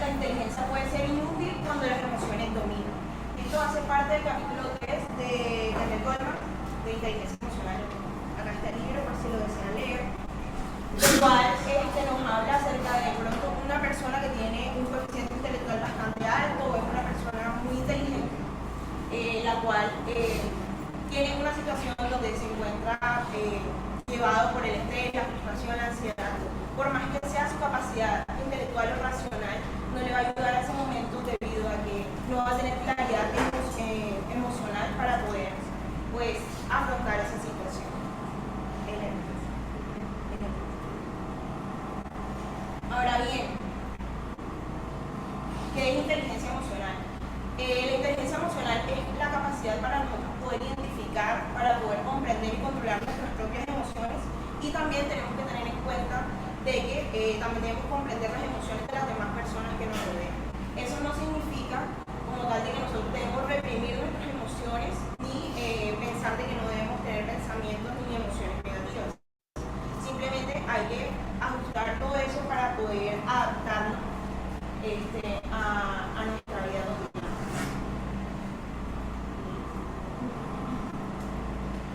la inteligencia puede ser inútil cuando las emociones dominan. Esto hace parte del capítulo 3 de Daniel Goleman, de inteligencia emocional. Acá está el libro por si lo desean leer, el cual nos habla acerca de pronto una persona que tiene un coeficiente intelectual bastante alto o es una persona muy inteligente, la cual tiene una situación donde se encuentra llevado por el estrés, la frustración, la ansiedad. Por más que sea su capacidad intelectual o racional, no le va a ayudar a ese momento debido a que no va a tener claridad emocional para poder pues afrontar esa situación. Ahora bien, ¿qué es inteligencia emocional? La inteligencia emocional es la capacidad para nosotros poder identificar, para poder comprender y controlar nuestras propias emociones, y también tenemos que tener en cuenta de que también debemos comprender las emociones de las demás personas que nos rodean. Eso no significa como tal de que nosotros debemos reprimir nuestras emociones ni pensar de que no debemos tener pensamientos ni emociones negativas. Simplemente hay que ajustar todo eso para poder adaptarnos a nuestra vida cotidiana.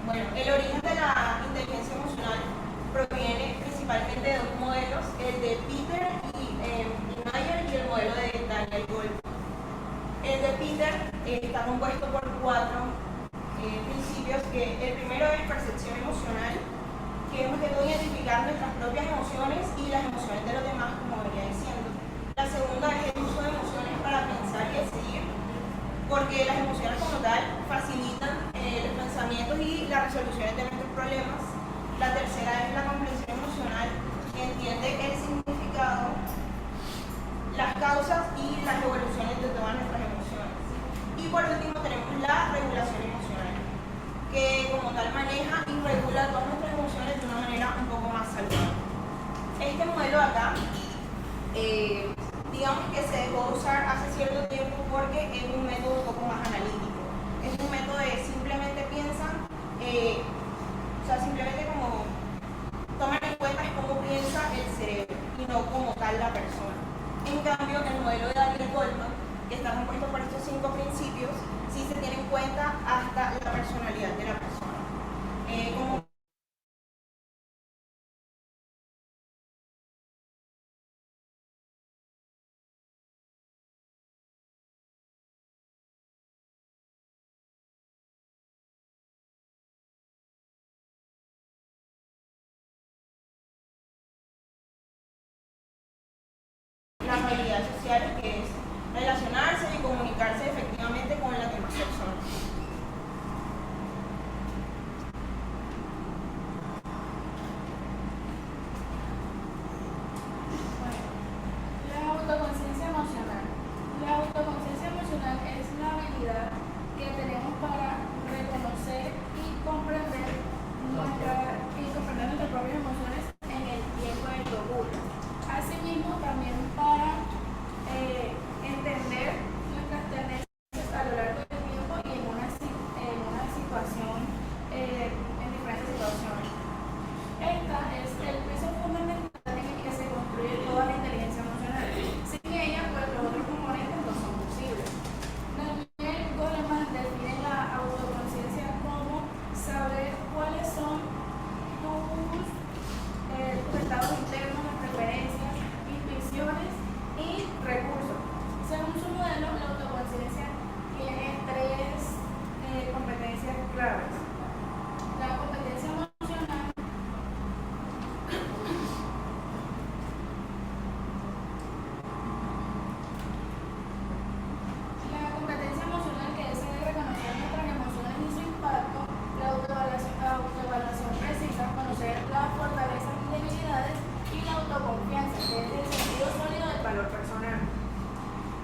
Bueno, el origen de la inteligencia emocional proviene principalmente de dos modelos, el de Peter y Mayer y el modelo de Daniel Goleman. El de Peter está compuesto por 4 principios, que el primero es percepción emocional, que es más que todo identificar nuestras propias emociones y las emociones de los demás, como venía diciendo. La segunda es el uso de emociones para pensar y decidir, porque las emociones como tal facilitan los pensamientos y las resoluciones de nuestros problemas. La tercera es la comprensión emocional, que entiende el significado, las causas y las evoluciones de todas nuestras emociones. Y por último tenemos la regulación emocional, que como tal maneja y regula todas nuestras emociones de una manera un poco más saludable. Este modelo de acá, digamos que se dejó usar hace cierto tiempo porque es un método un poco más analítico. Es un método de simplemente piensan, o sea, simplemente como toman en cuenta cómo piensa el cerebro y no como tal la persona. En cambio, el modelo de Daniel Goleman, que está compuesto por estos 5 principios, sí se tiene en cuenta hasta la personalidad de la persona. Como las habilidades sociales, que es relacionarse y comunicarse efectivamente con las demás personas. La autoconciencia emocional. La autoconciencia emocional es la habilidad que tenemos para reconocer y comprender nuestras propias emociones en el tiempo del logro. Asimismo, también para entender nuestras tendencias a lo largo del tiempo y en una situación, en diferentes situaciones. Esta es el piso fundamental en el que se construye toda la inteligencia emocional. Sin ella, pues los otros componentes no son posibles. Daniel Goleman define la autoconciencia como saber cuáles son tus estados internos, las preferencias, intuiciones y recursos. Según su modelo, la autoconciencia tiene 3 competencias claves. La competencia emocional, que es el reconocer nuestras emociones y su impacto, la autoevaluación precisa, conocer las fortalezas y debilidades, y la autoconfianza, que es el sentido sólido del valor personal.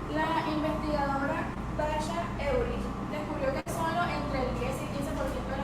La investigadora Tasha Eurich descubrió que solo entre el 10 y 15% de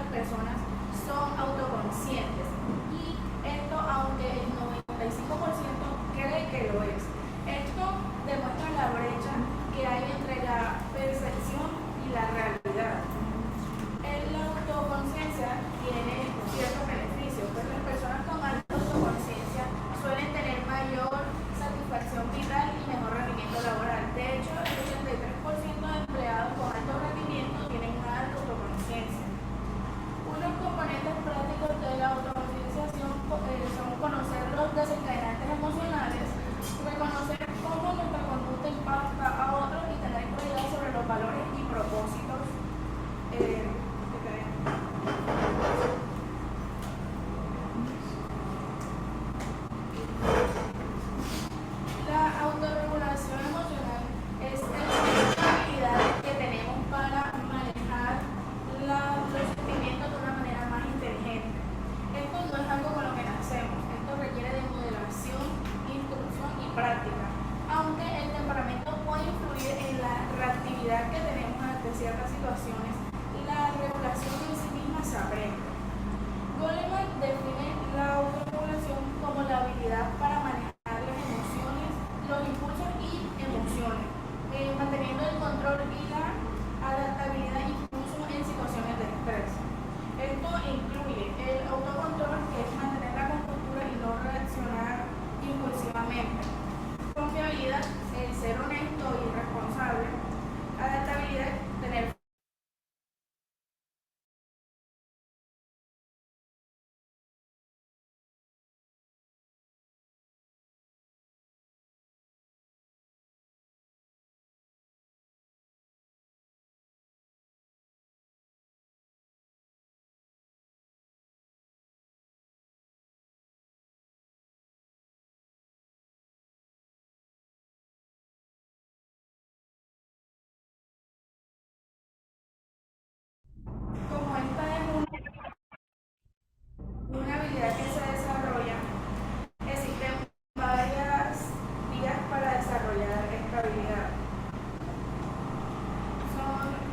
inseguridad que tenemos ante ciertas situaciones, la regulación en sí misma se aprende. Goleman define la autorregulación como la habilidad para manejar las emociones, los impulsos y emociones, manteniendo el control y la adaptabilidad incluso en situaciones de estrés. Esto incluye el autocontrol, que es mantener la compostura y no reaccionar impulsivamente. Confiabilidad, ser honesto y responsable. Adaptabilidad, tener como esta es una habilidad que se desarrolla. Existen varias vías para desarrollar esta habilidad.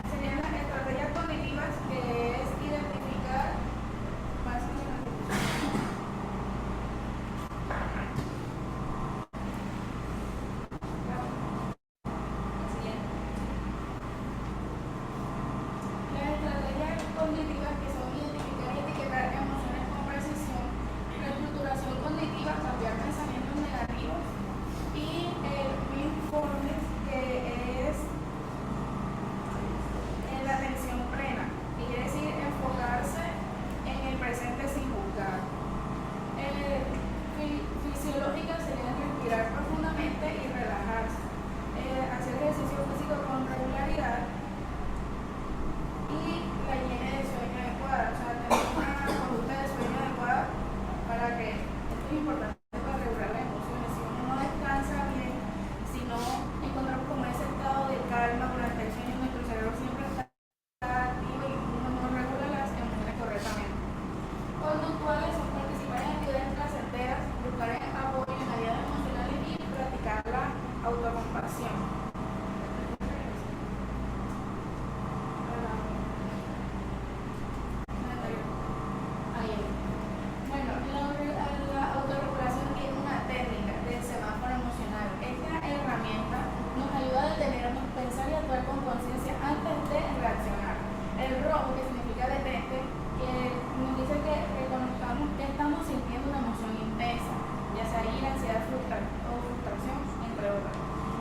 Serían las estrategias cognitivas, que es identificar más o menos. Las estrategias cognitivas, que son identificar y etiquetar emociones con precisión, reestructuración cognitiva, cambiar pensamientos negativos, y el mindfulness, que es en la atención plena, y quiere decir enfocarse en el presente sin juzgar. Fisiológica sería respirar profundamente y relajarse, hacer ejercicio físico con regularidad, y la higiene de sueño adecuada, o sea, tener una conducta de sueño adecuada, para que esto es importante para regular las emociones. Si uno no descansa bien, si no encontramos como ese estado de calma durante el sueño, nuestro cerebro siempre está activo y uno no regula las emociones correctamente. Conductuales son participar en actividades placenteras, buscar apoyo en aliados emocionales y practicar la autocompasión. Bueno, la autorregulación tiene una técnica del semáforo emocional. Esta herramienta nos ayuda a detenernos, pensar y actuar con conciencia antes de reaccionar. El rojo, que significa detente, que nos dice que reconozcamos que estamos sintiendo una emoción intensa, ya sea ira, ansiedad, frustración, entre otras.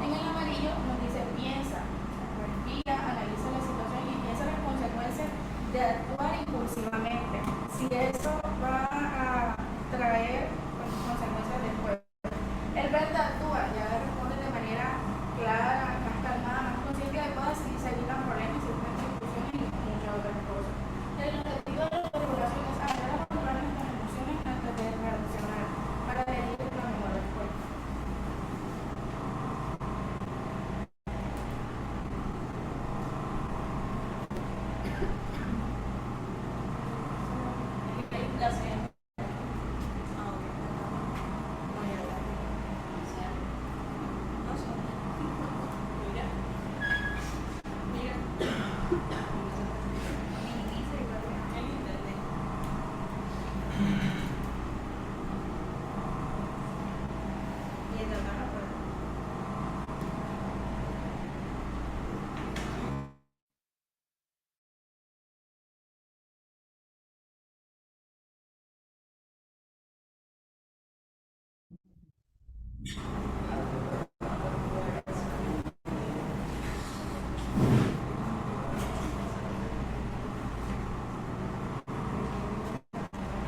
En el amarillo nos dice piensa, respira, analiza la situación y piensa las consecuencias de actuar impulsivamente. Si eso va a traer consecuencias después. El verde actúa, ya responde de manera clara, más calmada, más consciente y adecuada, si se evitan problemas, si evitan discusiones y muchas otras cosas. El objetivo de la autorregulación es ayudar a controlar nuestras emociones antes de reaccionar, para elegir la mejor respuesta.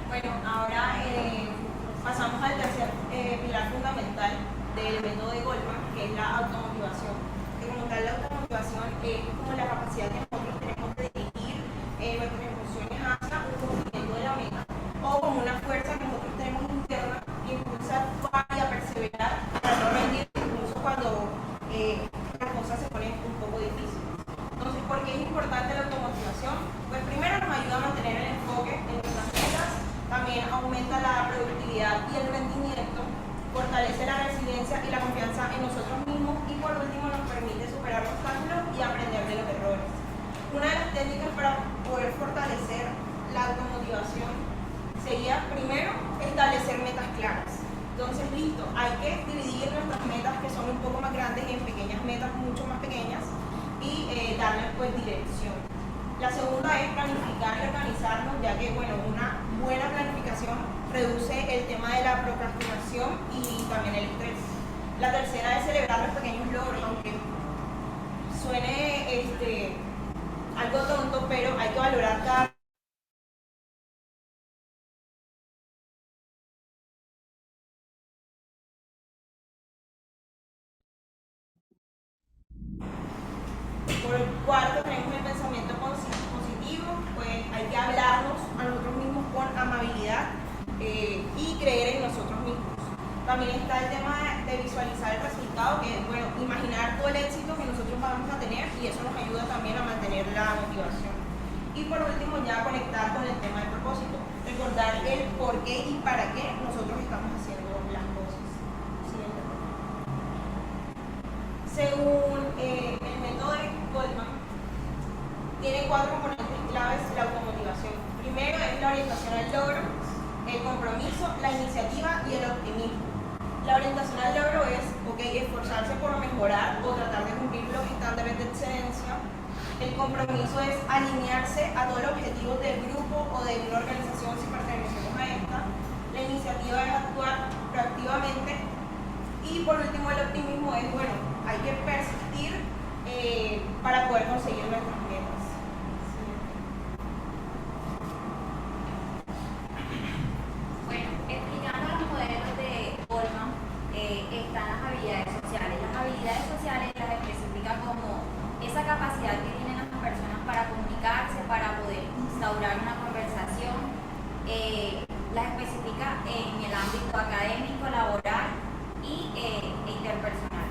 Bueno, ahora pasamos al tercer pilar fundamental del método de Goleman, que es la automotivación. Que como tal, la automotivación es como la capacidad que nosotros tenemos de dirigir nuestras emociones hacia un cumplimiento de la meta, o como una fuerza que nosotros tenemos interna que impulsa a actuar y a perseverar para no rendir, incluso cuando las cosas se ponen un poco difíciles. Entonces, ¿por qué es importante la automotivación? Pues primero nos ayuda a mantener el enfoque en nuestras metas, también aumenta la productividad y el rendimiento, fortalece la resiliencia y la confianza en nosotros mismos, y por último nos permite superar obstáculos y aprender darle pues dirección. La segunda es planificar y organizarnos, ya que bueno, una buena planificación reduce el tema de la procrastinación y también el estrés. La tercera es celebrar los pequeños logros, aunque suene algo tonto, pero hay que valorar cada. Por el cuarto, tenemos el pensamiento positivo, pues hay que hablarnos a nosotros mismos con amabilidad y creer en nosotros mismos. También está el tema de visualizar el resultado, que es, bueno, imaginar todo el éxito que nosotros vamos a tener, y eso nos ayuda también a mantener la motivación. Y por último, ya conectar con el tema del propósito, recordar el por qué y para qué nosotros estamos haciendo las cosas. Siguiente. Según el método de Goldman, tiene 4 componentes claves la automotivación. Primero es la orientación al logro, el compromiso, la iniciativa y el optimismo. La orientación al logro es esforzarse por mejorar o tratar de cumplir los estándares de excelencia. El compromiso es alinearse a todos los objetivos del grupo o de una organización si pertenecemos a esta. La iniciativa es actuar proactivamente. Y por último, el optimismo es, bueno, hay que persistir para poder conseguir nuestras metas. Bueno, explicando los modelos de Goldman, están las habilidades sociales. Las habilidades sociales las especifica como esa capacidad que tienen las personas para comunicarse, para poder instaurar una conversación. Las especifica en el ámbito académico, laboral y interpersonal.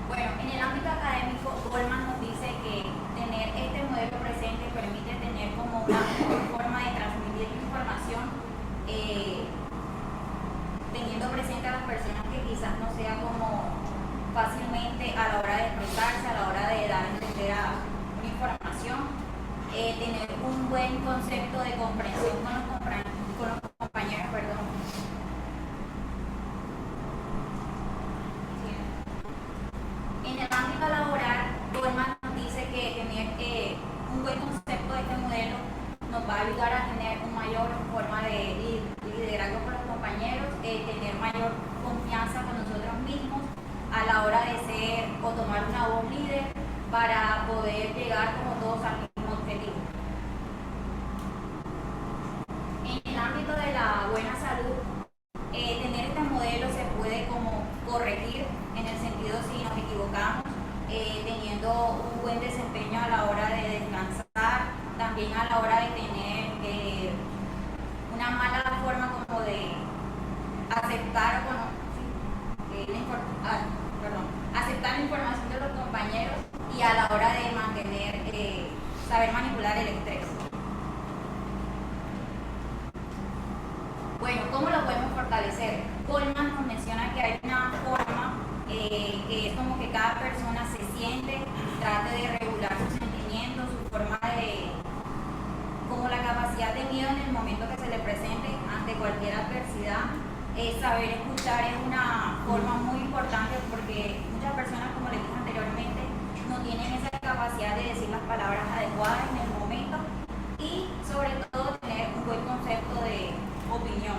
Bueno, en el ámbito académico, Goldman nos dice que tener este modelo presente permite tener como una mejor forma de transmitir información, teniendo presente a las personas que quizás no sea como fácilmente a la hora de expresarse, a la hora de dar a entender a una información, tener un buen concepto de comprensión con los compañeros, perdón. En el ámbito laboral, Goldman nos dice que tener un buen concepto de este modelo nos va a ayudar a tener una mayor forma de liderazgo con los compañeros, tener mayor confianza con nosotros mismos a la hora de ser o tomar una voz líder para poder llegar como todos al mismo objetivo. En el ámbito de la buena salud, tener este modelo se puede como corregir en el sentido si nos equivocamos, teniendo un buen desempeño a la hora de descansar, también a la hora de tener una mala forma como de aceptar aceptar la información de los compañeros y a la hora de mantener, saber manipular el estrés. Bueno, ¿cómo lo podemos fortalecer? Goldman nos menciona que hay una forma que es como que cada persona se siente, trate de regular sus sentimientos, su forma de, como la capacidad de miedo en el momento que se le presente ante cualquier adversidad. Saber escuchar es una forma muy importante porque muchas personas, como les dije anteriormente, no tienen esa capacidad de decir las palabras adecuadas en el momento y sobre todo tener un buen concepto de opinión.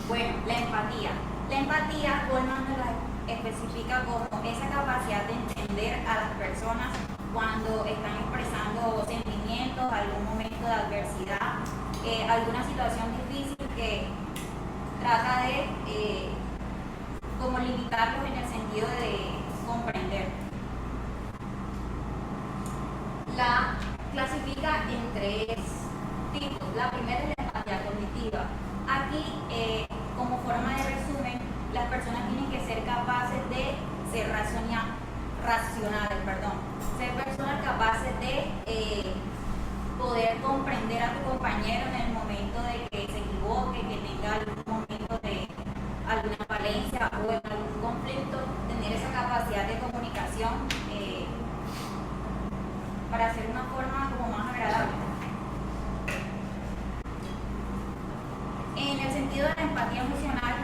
Bueno, la empatía. La empatía, Goldman nos la especifica como esa capacidad de entender a las personas cuando están expresando sentimientos, algún momento de adversidad, alguna situación difícil que trata de como limitarlos en el sentido de comprender. La clasifica en 3 tipos. La primera es la empatía cognitiva. Aquí, como forma de resumen, las personas tienen que ser capaces de ser racionales, ser personas capaces de poder comprender a tu compañero en el momento de que se equivoque, que tenga algún momento de alguna falencia o en algún conflicto, tener esa capacidad de comunicación para hacer una forma como más agradable. En el sentido de la empatía emocional,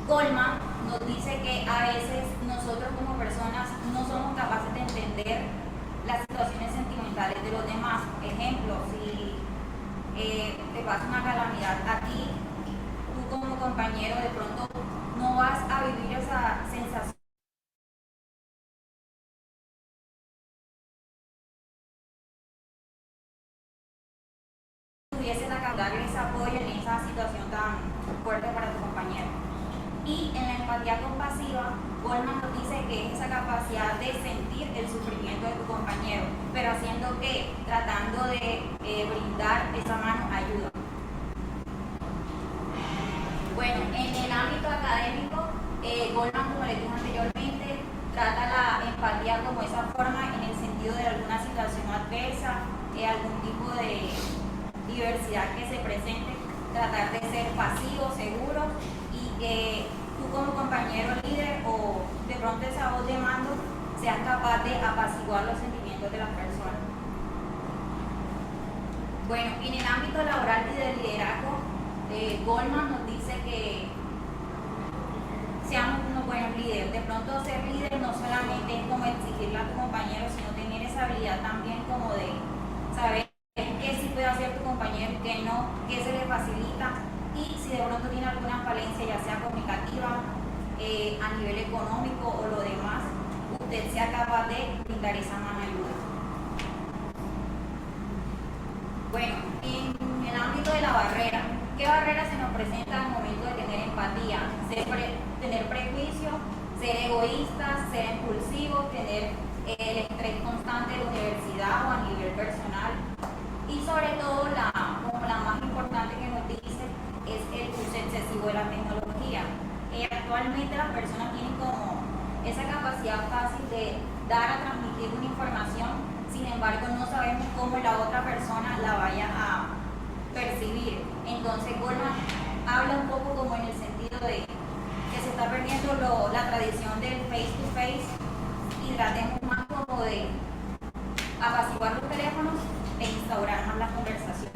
Goldman nos dice que a veces nosotros como personas no somos capaces de entender las situaciones sentimentales de los demás. Ejemplo, si te pasa una calamidad a ti, tú como compañero de pronto no vas a vivir esa sensación. Tuviese la capacidad de ese apoyo en esa situación tan fuerte para tu compañero. Y en la empatía compasiva, Goldman nos dice que es esa capacidad de sentir el sufrimiento de tu compañero, pero haciendo que, tratando de brindar esa mano ayuda. Bueno, en el ámbito académico, Goldman, como les dije anteriormente, trata la empatía como esa forma en el sentido de alguna situación adversa, algún tipo de diversidad que se presente, tratar de ser pasivo, seguro y que tú como compañero líder o de pronto esa voz de mando seas capaz de apaciguar los sentimientos de las personas. Bueno, en el ámbito laboral y del liderazgo, Goldman nos dice que seamos unos buenos líderes. De pronto ser líder no solamente es como exigirle a tu compañero, sino tener esa habilidad también como de saber qué sí puede hacer tu compañero y qué no, qué se le facilita y si de pronto tiene alguna falencia, ya sea comunicativa, a nivel económico o lo demás, usted sea capaz de brindar esa mano ayuda. Bueno, en el ámbito de la barrera, ¿qué barrera se nos presenta al momento de tener empatía? Tener prejuicio, ser egoístas, ser impulsivos, tener el estrés constante de la universidad o a nivel personal. Y sobre todo, como la más importante que nos dice, es el uso excesivo de la tecnología. Actualmente las personas tienen como esa capacidad fácil de dar a transmitir una información, sin embargo no sabemos cómo la otra persona la vaya a percibir. Entonces Goldman habla un poco como en el sentido de que se está perdiendo la tradición del face to face y tratemos más como de apaciguar los teléfonos e instaurar más la conversación.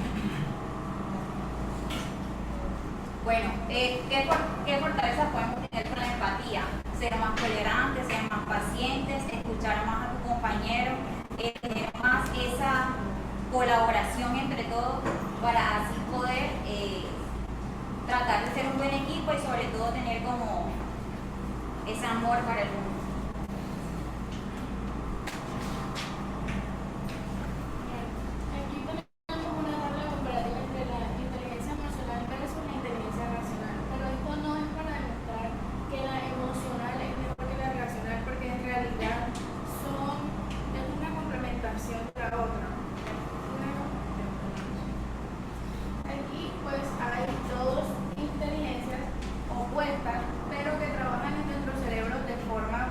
Bueno, ¿qué fortalezas podemos tener con la empatía? Ser más tolerantes, ser más pacientes, escuchar más a tu compañero, tener más esa colaboración entre todos para así poder tratar de ser un buen equipo y sobre todo tener como ese amor para el mundo. Aquí pues hay dos inteligencias opuestas, pero que trabajan en nuestro cerebro de forma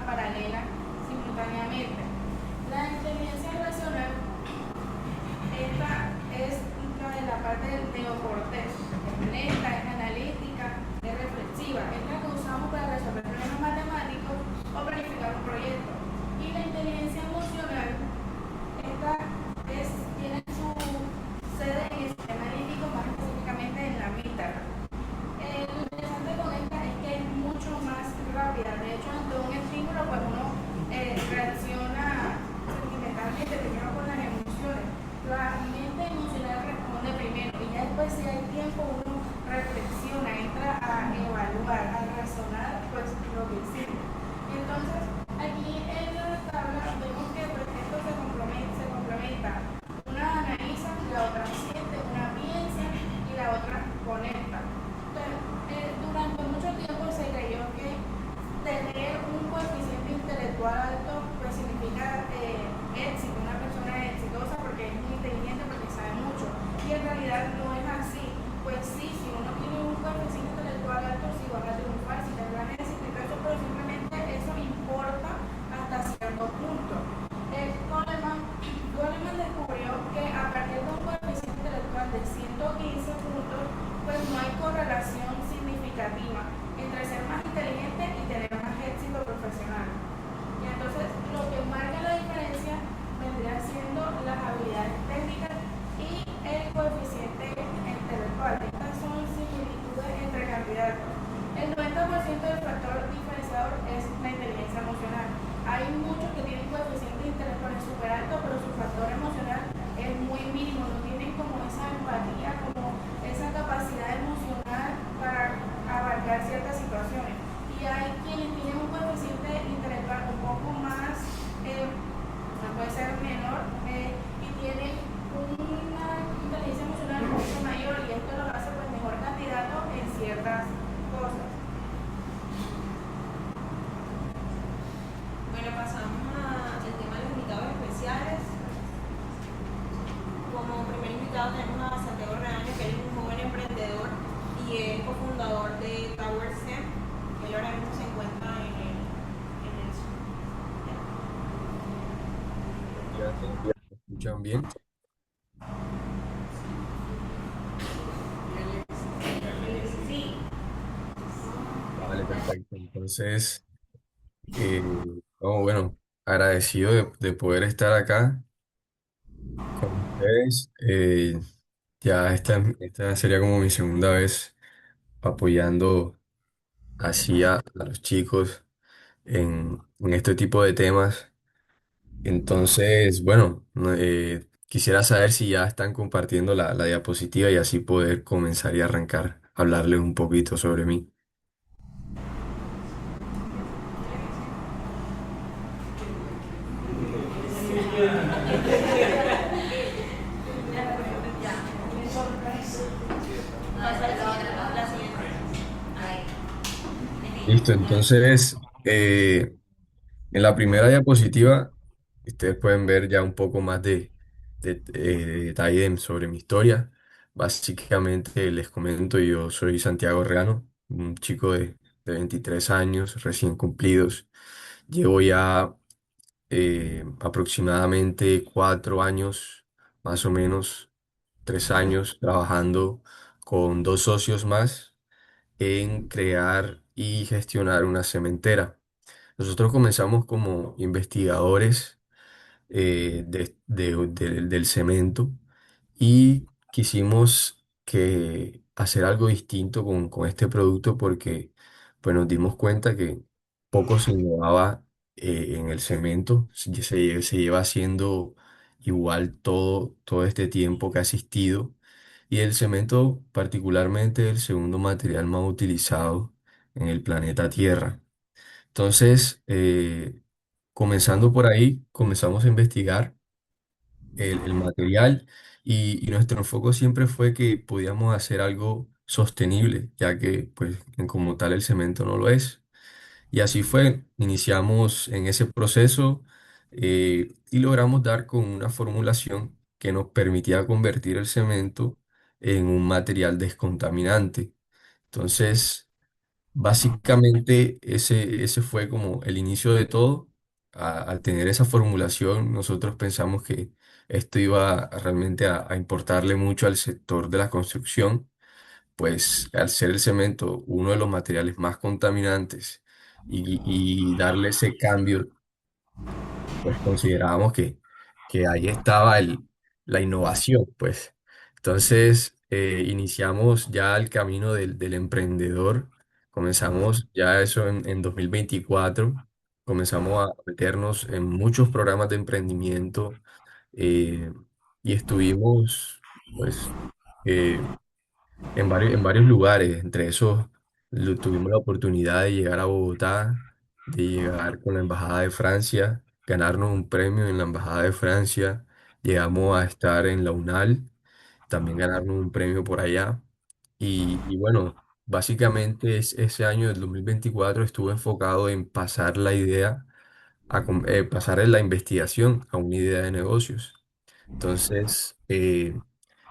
90% del factor diferenciador es la inteligencia emocional. Hay muchos que tienen coeficientes intelectuales súper altos, pero su factor emocional es muy mínimo, no tienen como esa empatía, como esa capacidad emocional para abarcar ciertas situaciones. Y hay quienes tienen un coeficiente intelectual un poco más, no puede ser menor, y tienen una inteligencia emocional mucho mayor, y esto lo hace pues mejor candidato en ciertas cosas. Bueno, pasamos al tema de los invitados especiales. Como primer invitado tenemos a Santiago Reaño, que él es un joven emprendedor y es cofundador de Tower STEM. Él ahora mismo se encuentra en el sur. ¿Me escuchan bien? Sí. Vale, perfecto. Entonces, eh, bueno, agradecido de poder estar acá con ustedes. Ya esta sería como mi segunda vez apoyando así a los chicos en este tipo de temas. Entonces, bueno, quisiera saber si ya están compartiendo la diapositiva y así poder comenzar y arrancar a hablarles un poquito sobre mí. La siguiente. Listo, entonces, en la primera diapositiva, ustedes pueden ver ya un poco más de detalle sobre mi historia. Básicamente, les comento, yo soy Santiago Reano, un chico de 23 años recién cumplidos. Llevo ya aproximadamente 4 años, más o menos 3 años, trabajando con dos socios más en crear y gestionar una cementera. Nosotros comenzamos como investigadores del cemento y quisimos hacer algo distinto con este producto porque pues, nos dimos cuenta que poco se innovaba en el cemento, se lleva haciendo igual todo este tiempo que ha existido y el cemento particularmente el segundo material más utilizado en el planeta Tierra. Entonces, comenzando por ahí, comenzamos a investigar el material y nuestro enfoque siempre fue que podíamos hacer algo sostenible, ya que pues como tal el cemento no lo es. Y así fue, iniciamos en ese proceso y logramos dar con una formulación que nos permitía convertir el cemento en un material descontaminante. Entonces, básicamente, ese fue como el inicio de todo. Al tener esa formulación, nosotros pensamos que esto iba realmente a importarle mucho al sector de la construcción, pues al ser el cemento uno de los materiales más contaminantes y darle ese cambio pues considerábamos que ahí estaba la innovación, pues. Entonces, iniciamos ya el camino del emprendedor, comenzamos ya eso en 2024, comenzamos a meternos en muchos programas de emprendimiento eh, y estuvimos, pues, eh, en varios lugares, entre esos tuvimos la oportunidad de llegar a Bogotá, de llegar con la Embajada de Francia, ganarnos un premio en la Embajada de Francia, llegamos a estar en la UNAL, también ganarnos un premio por allá. Y bueno, básicamente ese año del 2024 estuve enfocado en pasar la idea, pasar la investigación a una idea de negocios. Entonces,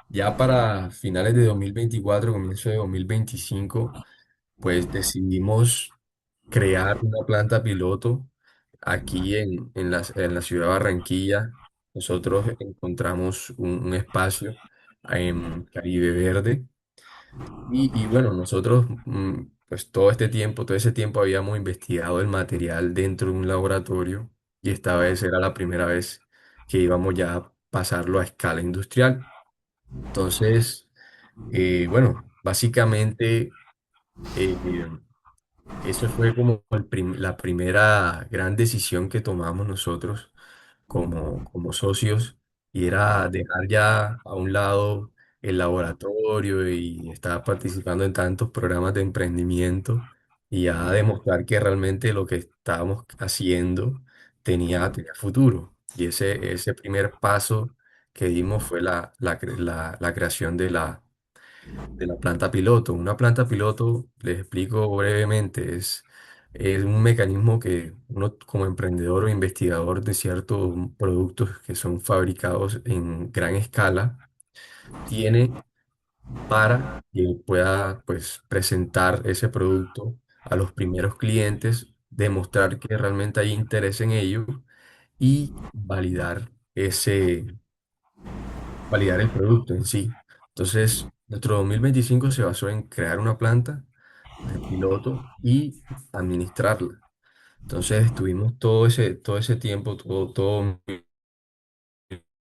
ya para finales de 2024, comienzo de 2025, pues decidimos crear una planta piloto aquí en la ciudad de Barranquilla. Nosotros encontramos un espacio en Caribe Verde y bueno, nosotros pues todo ese tiempo habíamos investigado el material dentro de un laboratorio y esta vez era la primera vez que íbamos ya a pasarlo a escala industrial. Entonces, bueno, básicamente Eso fue como la primera gran decisión que tomamos nosotros como socios, y era dejar ya a un lado el laboratorio y estar participando en tantos programas de emprendimiento y ya demostrar que realmente lo que estábamos haciendo tenía futuro. Y ese primer paso que dimos fue la creación de la planta piloto. Una planta piloto, les explico brevemente, es un mecanismo que uno como emprendedor o investigador de ciertos productos que son fabricados en gran escala tiene para que pueda, pues, presentar ese producto a los primeros clientes, demostrar que realmente hay interés en ello y validar el producto en sí. Entonces, nuestro 2025 se basó en crear una planta de piloto y administrarla. Entonces, estuvimos todo ese tiempo, todo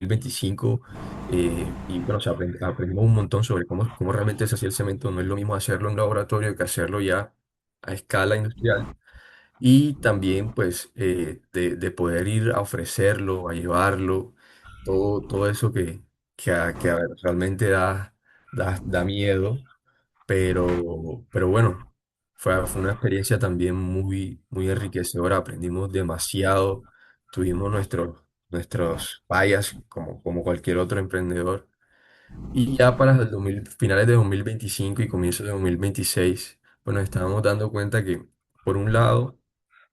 2025, y bueno, aprendimos un montón sobre cómo realmente se hacía el cemento. No es lo mismo hacerlo en un laboratorio que hacerlo ya a escala industrial. Y también, pues, de poder ir a ofrecerlo, a llevarlo, todo eso que realmente da miedo, pero bueno, fue una experiencia también muy, muy enriquecedora. Aprendimos demasiado, tuvimos nuestros fallas como cualquier otro emprendedor. Y ya para finales de 2025 y comienzos de 2026, pues nos estábamos dando cuenta que, por un lado,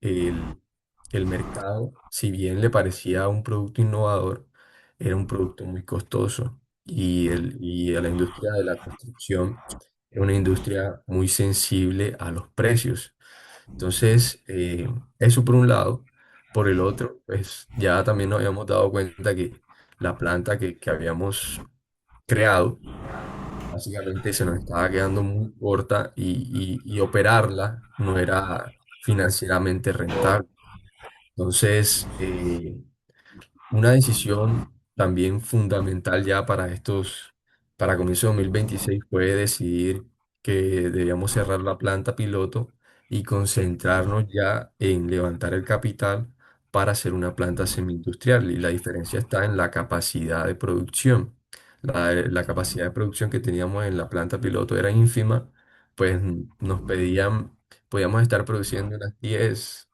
el, el mercado, si bien le parecía un producto innovador, era un producto muy costoso. Y a la industria de la construcción es una industria muy sensible a los precios. Entonces, eso por un lado. Por el otro, pues ya también nos habíamos dado cuenta que la planta que habíamos creado, básicamente se nos estaba quedando muy corta, y operarla no era financieramente rentable. Entonces, una decisión también fundamental ya para comienzo de 2026, fue decidir que debíamos cerrar la planta piloto y concentrarnos ya en levantar el capital para hacer una planta semi-industrial. Y la diferencia está en la capacidad de producción. La capacidad de producción que teníamos en la planta piloto era ínfima, pues nos pedían, podíamos estar produciendo unas 10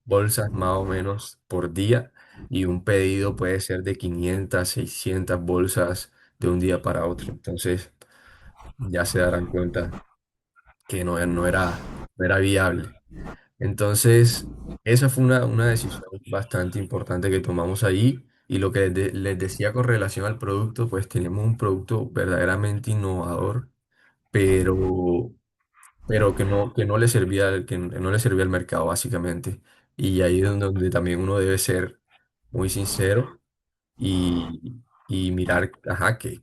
bolsas más o menos por día, y un pedido puede ser de 500 600 bolsas de un día para otro. Entonces, ya se darán cuenta que no era viable. Entonces, esa fue una decisión bastante importante que tomamos ahí. Y lo que les decía con relación al producto, pues tenemos un producto verdaderamente innovador, pero, pero que no le servía, que no le servía al mercado, básicamente. Y ahí es donde también uno debe ser muy sincero y mirar, ajá, qué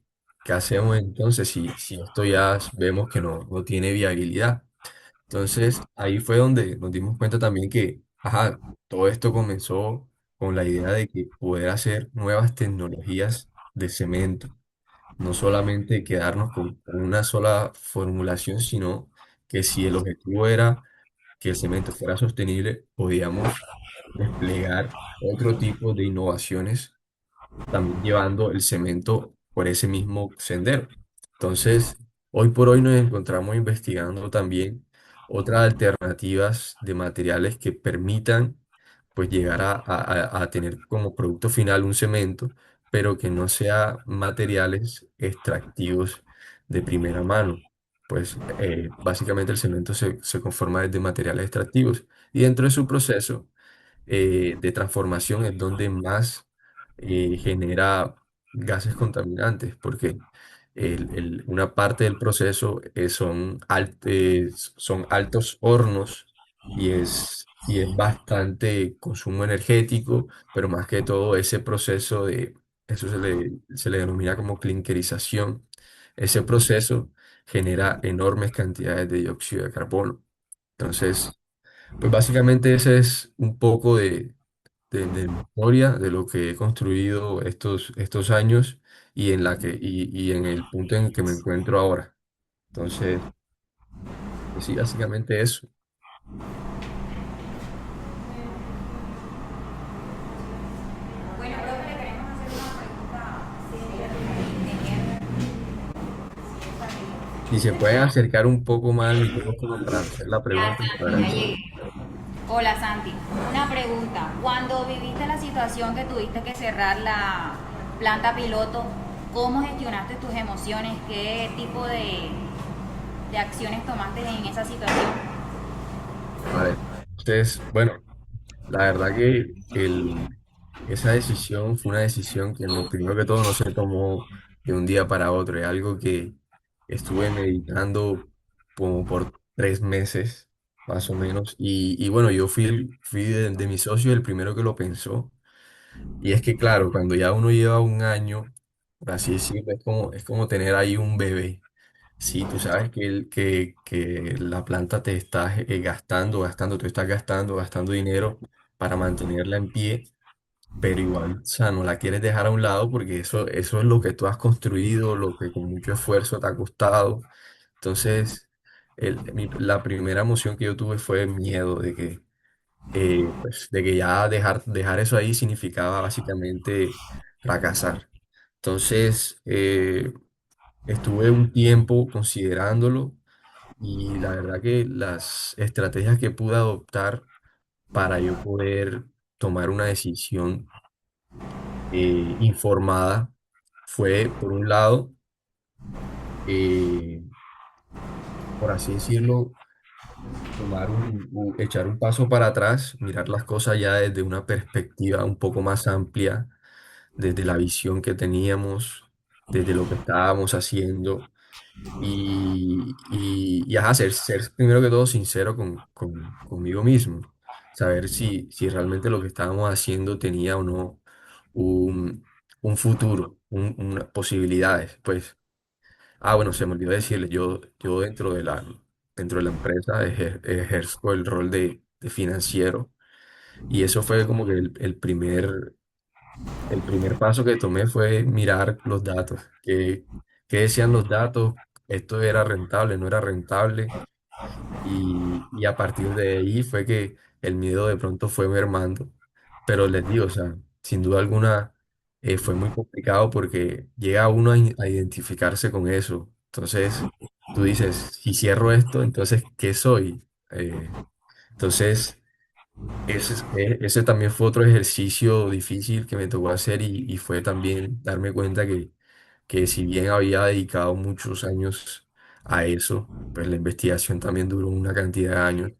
hacemos entonces si esto ya vemos que no tiene viabilidad. Entonces, ahí fue donde nos dimos cuenta también que, ajá, todo esto comenzó con la idea de que poder hacer nuevas tecnologías de cemento, no solamente quedarnos con una sola formulación, sino que si el objetivo era que el cemento fuera sostenible, podíamos desplegar otro tipo de innovaciones, también llevando el cemento por ese mismo sendero. Entonces, hoy por hoy nos encontramos investigando también otras alternativas de materiales que permitan, pues, llegar a tener como producto final un cemento, pero que no sea materiales extractivos de primera mano. Pues, básicamente el cemento se conforma de materiales extractivos, y dentro de su proceso de transformación es donde más genera gases contaminantes, porque una parte del proceso son altos hornos, y es bastante consumo energético, pero más que todo ese proceso eso se le denomina como clinkerización. Ese proceso genera enormes cantidades de dióxido de carbono. Entonces, pues básicamente ese es un poco de mi historia, de lo que he construido estos años, y en el punto en que me encuentro ahora. Entonces, pues sí, básicamente eso. Bueno, creo que le queremos hacer una pregunta al ingeniero. Si se pueden acercar un poco más al micrófono para hacer la Ya, pregunta, te Santi, ya agradecería. llegué. Hola Santi, una pregunta. Cuando viviste la situación que tuviste que cerrar la planta piloto, ¿cómo gestionaste tus emociones? ¿Qué tipo de acciones tomaste en esa situación? Vale. Entonces, bueno, la verdad que esa decisión fue una decisión que no, primero que todo no se tomó de un día para otro. Es algo que estuve meditando como por 3 meses, más o menos. Y bueno, yo fui de mi socio el primero que lo pensó. Y es que, claro, cuando ya uno lleva un año, por así decirlo, es como tener ahí un bebé. Sí, tú sabes que la planta te está gastando, tú estás gastando dinero para mantenerla en pie, pero igual, o sea, no la quieres dejar a un lado porque eso es lo que tú has construido, lo que con mucho esfuerzo te ha costado. Entonces, la primera emoción que yo tuve fue miedo pues, de que ya dejar eso ahí significaba básicamente fracasar. Entonces, estuve un tiempo considerándolo y la verdad que las estrategias que pude adoptar para yo poder tomar una decisión informada fue, por un lado, eh, por así decirlo, echar un paso para atrás, mirar las cosas ya desde una perspectiva un poco más amplia, desde la visión que teníamos, desde lo que estábamos haciendo. Ajá, ser primero que todo sincero conmigo mismo, saber si realmente lo que estábamos haciendo tenía o no un futuro, unas posibilidades. Pues, bueno, se me olvidó decirle, yo dentro de la empresa ejerzo el rol de financiero y eso fue como que el primer paso que tomé fue mirar los datos, qué decían los datos, esto era rentable, no era rentable, y a partir de ahí fue que el miedo de pronto fue mermando. Pero les digo, o sea, sin duda alguna fue muy complicado porque llega uno a identificarse con eso. Entonces, tú dices, si cierro esto, entonces, ¿qué soy? Entonces... ese también fue otro ejercicio difícil que me tocó hacer y fue también darme cuenta que si bien había dedicado muchos años a eso, pues la investigación también duró una cantidad de años,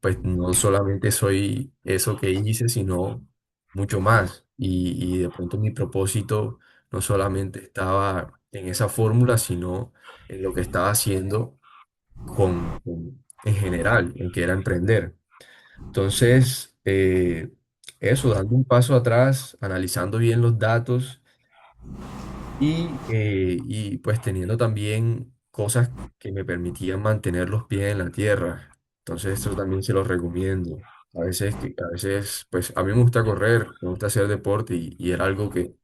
pues no solamente soy eso que hice, sino mucho más. Y de pronto mi propósito no solamente estaba en esa fórmula, sino en lo que estaba haciendo en general, en que era emprender. Entonces, eso, dando un paso atrás, analizando bien los datos y pues teniendo también cosas que me permitían mantener los pies en la tierra. Entonces, esto también se los recomiendo. A veces, pues a mí me gusta correr, me gusta hacer deporte y era algo que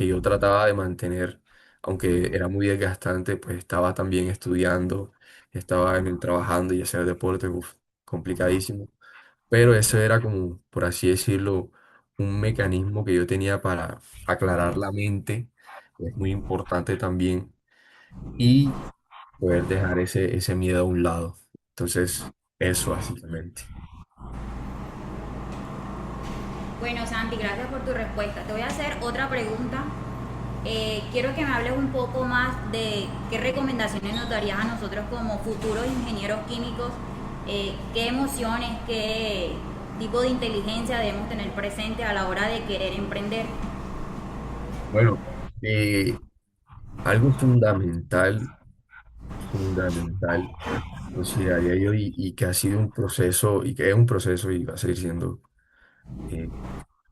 yo trataba de mantener, aunque era muy desgastante, pues estaba también estudiando, estaba en el trabajando y hacer deporte, uf, complicadísimo. Pero eso era como, por así decirlo, un mecanismo que yo tenía para aclarar la mente, que es muy importante también, y poder dejar ese miedo a un lado. Entonces, eso básicamente. Bueno, Santi, gracias por tu respuesta. Te voy a hacer otra pregunta. Quiero que me hables un poco más de qué recomendaciones nos darías a nosotros como futuros ingenieros químicos, qué emociones, qué tipo de inteligencia debemos tener presente a la hora de querer emprender. Bueno, algo fundamental, consideraría yo, y que ha sido un proceso, y que es un proceso y va a seguir siendo eh,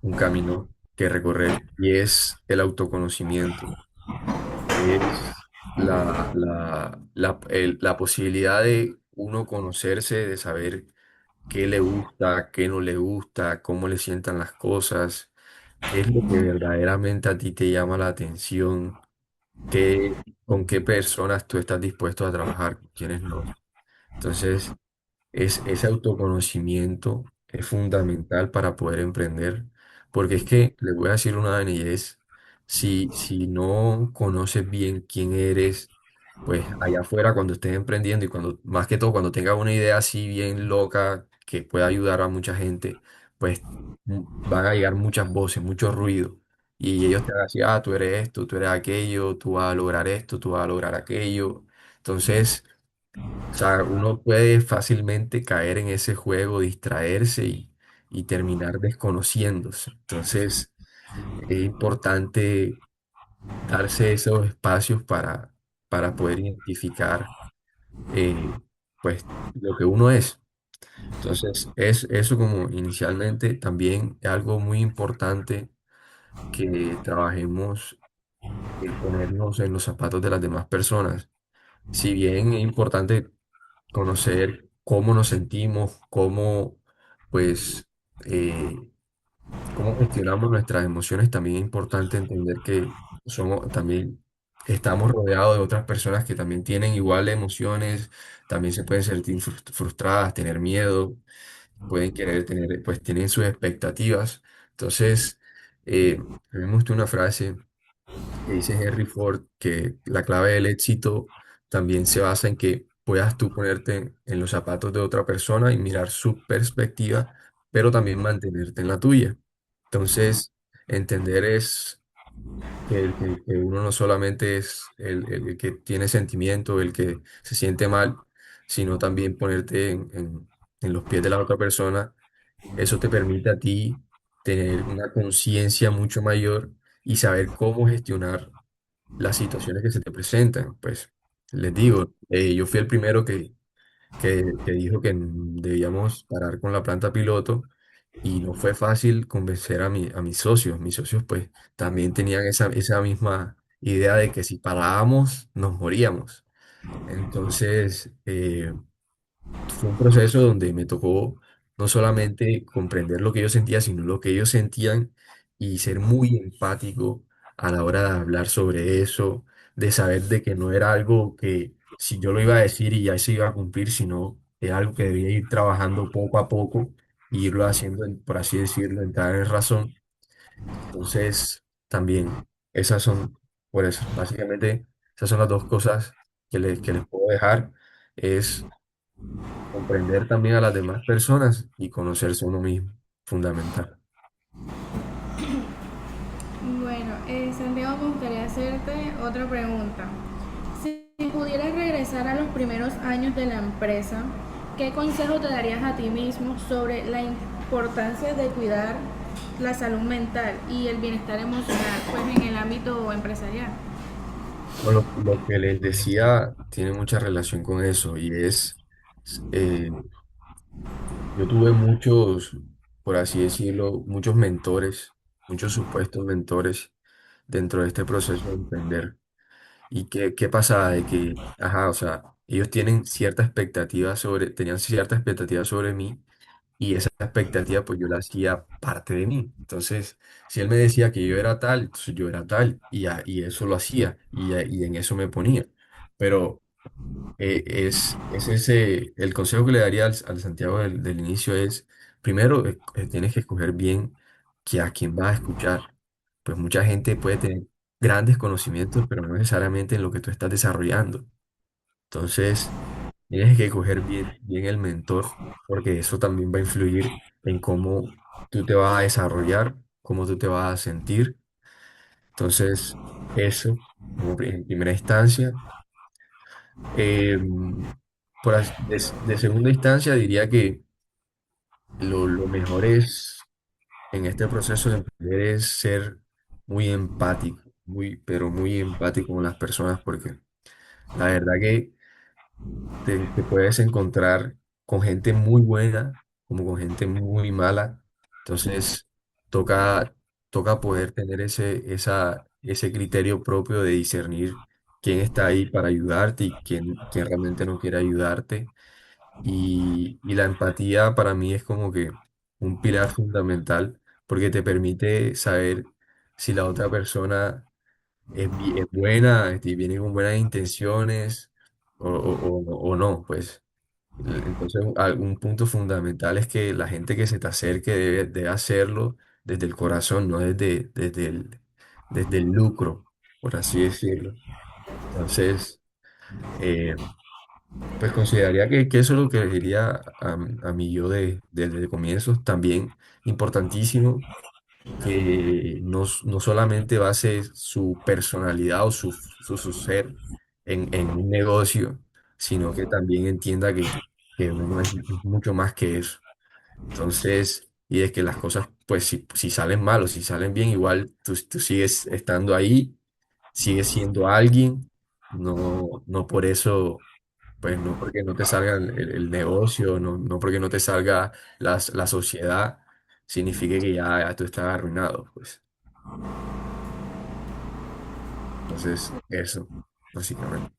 un camino que recorrer, y es el autoconocimiento. Es la posibilidad de uno conocerse, de saber qué le gusta, qué no le gusta, cómo le sientan las cosas, qué es lo que verdaderamente a ti te llama la atención, con qué personas tú estás dispuesto a trabajar, con quiénes no. Entonces, ese autoconocimiento es fundamental para poder emprender, porque es que les voy a decir una vaina y es, si no conoces bien quién eres, pues allá afuera cuando estés emprendiendo y cuando, más que todo, cuando tengas una idea así bien loca que pueda ayudar a mucha gente, pues van a llegar muchas voces, mucho ruido. Y ellos te van a decir, ah, tú eres esto, tú eres aquello, tú vas a lograr esto, tú vas a lograr aquello. Entonces, o sea, uno puede fácilmente caer en ese juego, distraerse y terminar desconociéndose. Entonces, es importante darse esos espacios para poder identificar, eh, pues, lo que uno es. Entonces, es eso como inicialmente también es algo muy importante que trabajemos, ponernos en los zapatos de las demás personas. Si bien es importante conocer cómo nos sentimos, cómo, pues, cómo gestionamos nuestras emociones, también es importante entender que también estamos rodeados de otras personas que también tienen igual emociones, también se pueden sentir frustradas, tener miedo, pueden querer tener, pues tienen sus expectativas. Entonces, a mí me gusta una frase que dice Henry Ford, que la clave del éxito también se basa en que puedas tú ponerte en los zapatos de otra persona y mirar su perspectiva, pero también mantenerte en la tuya. Entonces, entender es que uno no solamente es el que tiene sentimiento, el que se siente mal, sino también ponerte en los pies de la otra persona. Eso te permite a ti tener una conciencia mucho mayor y saber cómo gestionar las situaciones que se te presentan. Pues les digo, yo fui el primero que dijo que debíamos parar con la planta piloto y no fue fácil convencer a mis socios. Mis socios pues también tenían esa misma idea de que si parábamos nos moríamos. Entonces, fue un proceso donde me tocó no solamente comprender lo que yo sentía, sino lo que ellos sentían y ser muy empático a la hora de hablar sobre eso, de saber de que no era algo que si yo lo iba a decir y ya se iba a cumplir, sino era algo que debía ir trabajando poco a poco e irlo haciendo, por así decirlo, entrar en razón. Entonces, también esas son, por eso, básicamente, esas son las dos cosas que les puedo dejar. Es comprender también a las demás personas y conocerse a uno mismo, fundamental. Bueno, Santiago, me gustaría hacerte otra pregunta. Si pudieras regresar a los primeros años de la empresa, ¿qué consejo te darías a ti mismo sobre la importancia de cuidar la salud mental y el bienestar emocional, pues en el ámbito empresarial? Bueno, lo que les decía tiene mucha relación con eso y es, eh, yo tuve muchos, por así decirlo, muchos mentores, muchos supuestos mentores dentro de este proceso de emprender. ¿Y qué pasa? De que, ajá, o sea, ellos tienen cierta expectativa tenían cierta expectativa sobre mí y esa expectativa pues yo la hacía parte de mí. Entonces, si él me decía que yo era tal, entonces yo era tal y eso lo hacía y en eso me ponía. Pero es ese, el consejo que le daría al Santiago del inicio es, primero, tienes que escoger bien a quién vas a escuchar. Pues mucha gente puede tener grandes conocimientos, pero no necesariamente en lo que tú estás desarrollando. Entonces, tienes que escoger bien el mentor, porque eso también va a influir en cómo tú te vas a desarrollar, cómo tú te vas a sentir. Entonces, eso, en primera instancia. Eh, de segunda instancia, diría que lo mejor es en este proceso de emprender es ser muy empático, pero muy empático con las personas, porque la verdad que te puedes encontrar con gente muy buena como con gente muy mala. Entonces, toca, toca poder tener ese criterio propio de discernir quién está ahí para ayudarte y quién realmente no quiere ayudarte. Y la empatía para mí es como que un pilar fundamental porque te permite saber si la otra persona es buena, viene con buenas intenciones o no, pues. Entonces, un punto fundamental es que la gente que se te acerque debe hacerlo desde el corazón, no desde el lucro, por así decirlo. Entonces, eh, pues consideraría que eso es lo que le diría a mi yo desde comienzos. También importantísimo que no solamente base su personalidad o su ser en un negocio, sino que también entienda que uno es mucho más que eso. Entonces, y de que las cosas, pues si salen mal o si salen bien, igual tú sigues estando ahí, sigues siendo alguien, no por eso, pues no porque no te salga el negocio, no porque no te salga la sociedad, significa que ya tú estás arruinado, pues. Entonces, eso, básicamente.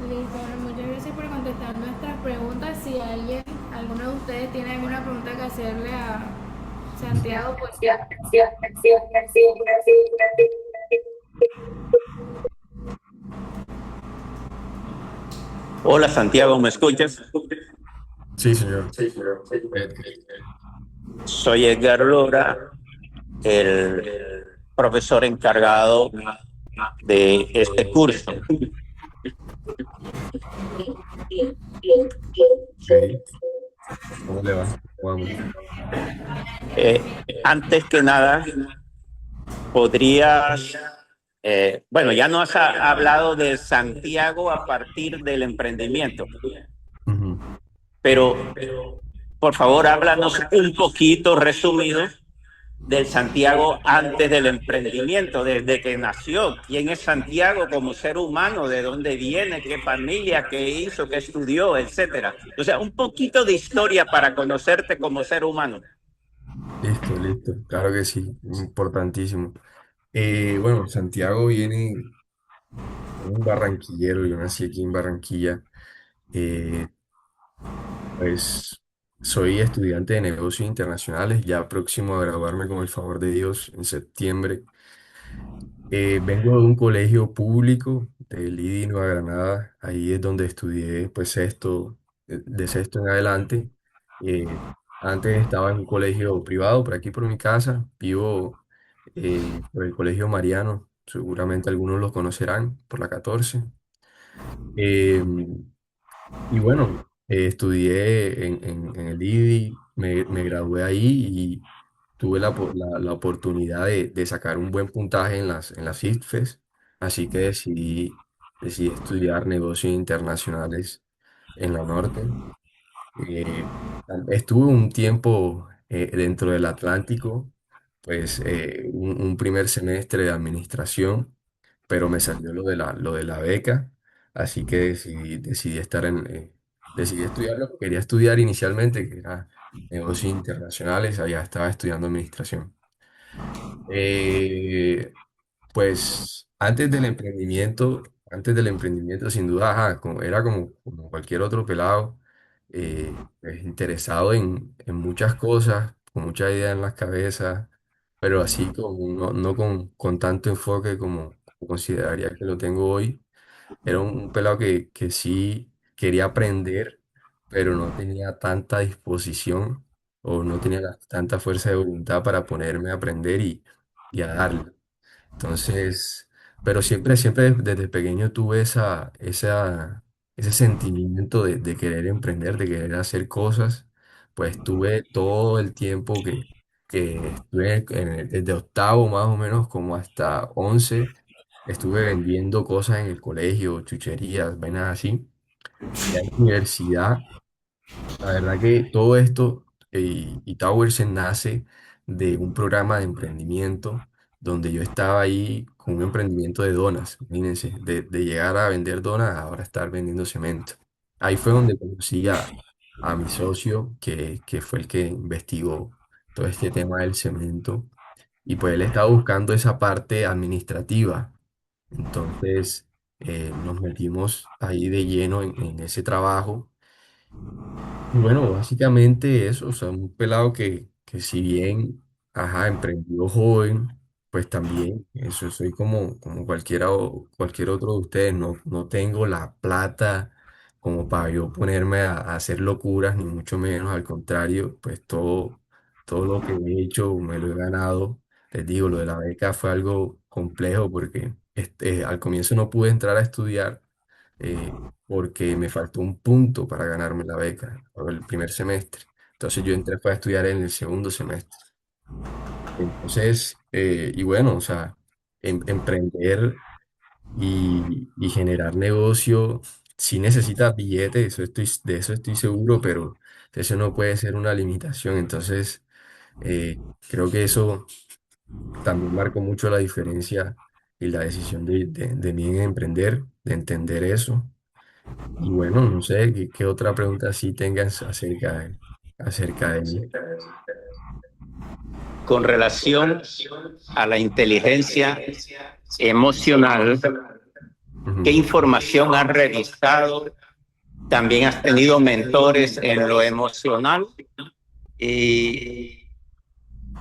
Listo, bueno, muchas gracias por contestar nuestras preguntas. Si alguien, alguno de ustedes tiene alguna pregunta que hacerle a Santiago, pues Hola Santiago, ¿me escuchas? Sí, señor. Soy Edgar Lora, el profesor encargado de este curso. Ok. ¿Cómo le va? ¿Cómo vamos? Antes que nada, podrías, bueno, ya nos has hablado de Santiago a partir del emprendimiento, Ujú. pero por favor háblanos un poquito resumido del Santiago antes del emprendimiento, desde que nació. ¿Quién es Santiago como ser humano? ¿De dónde viene? ¿Qué familia? ¿Qué hizo? ¿Qué estudió? Etcétera. O sea, un poquito de historia para conocerte como ser humano. Listo, listo. Claro que sí, importantísimo. Bueno, Santiago viene un barranquillero, yo nací aquí en Barranquilla. Eh, pues soy estudiante de negocios internacionales, ya próximo a graduarme con el favor de Dios en septiembre. Vengo de un colegio público del IDI Nueva Granada, ahí es donde estudié pues sexto, de sexto en adelante. Eh, Antes estaba en un colegio privado, por aquí por mi casa, vivo por el Colegio Mariano, seguramente algunos los conocerán, por la 14. Eh, y bueno, estudié en el IDI, me gradué ahí y tuve la oportunidad de sacar un buen puntaje en las ICFES, así que decidí estudiar negocios internacionales en la Norte. Eh, Estuve un tiempo dentro del Atlántico, pues un primer semestre de administración, pero me salió lo de la beca, así que decidí estudiar lo que quería estudiar inicialmente, que era negocios internacionales, allá estaba estudiando administración. Eh, pues antes del emprendimiento, sin duda, ajá, era como cualquier otro pelado, pues, interesado en muchas cosas, con mucha idea en la cabeza, pero así como no con tanto enfoque como consideraría que lo tengo hoy. Era un pelado que sí quería aprender, pero no tenía tanta disposición o no tenía tanta fuerza de voluntad para ponerme a aprender y a darle. Entonces, pero siempre desde pequeño tuve ese sentimiento de querer emprender, de querer hacer cosas. Pues tuve todo el tiempo que estuve desde octavo más o menos como hasta 11, estuve vendiendo cosas en el colegio, chucherías, vainas así. Ya en la universidad. La verdad que todo esto y Towersen nace de un programa de emprendimiento donde yo estaba ahí con un emprendimiento de donas, imagínense, de llegar a vender donas a ahora estar vendiendo cemento. Ahí fue donde conocí a mi socio, que fue el que investigó todo este tema del cemento, y pues él estaba buscando esa parte administrativa. Entonces nos metimos ahí de lleno en ese trabajo. Y bueno, básicamente eso, o sea, un pelado que si bien, ajá, emprendió joven, pues también, eso soy como cualquier otro de ustedes, no tengo la plata como para yo ponerme a hacer locuras, ni mucho menos, al contrario, pues todo lo que he hecho me lo he ganado. Les digo, lo de la beca fue algo complejo porque al comienzo no pude entrar a estudiar porque me faltó un punto para ganarme la beca, por el primer semestre. Entonces yo entré fue a estudiar en el segundo semestre. Entonces, y bueno, o sea, emprender y generar negocio, sí necesitas billetes, de eso estoy seguro, pero eso no puede ser una limitación. Entonces, creo que eso también marcó mucho la diferencia y la decisión de mí en emprender, de entender eso. Y bueno, no sé, ¿qué otra pregunta sí tengas acerca de mí? Con relación a la inteligencia emocional, ¿qué Ujú. información has revisado? ¿También has tenido mentores en lo emocional? Y,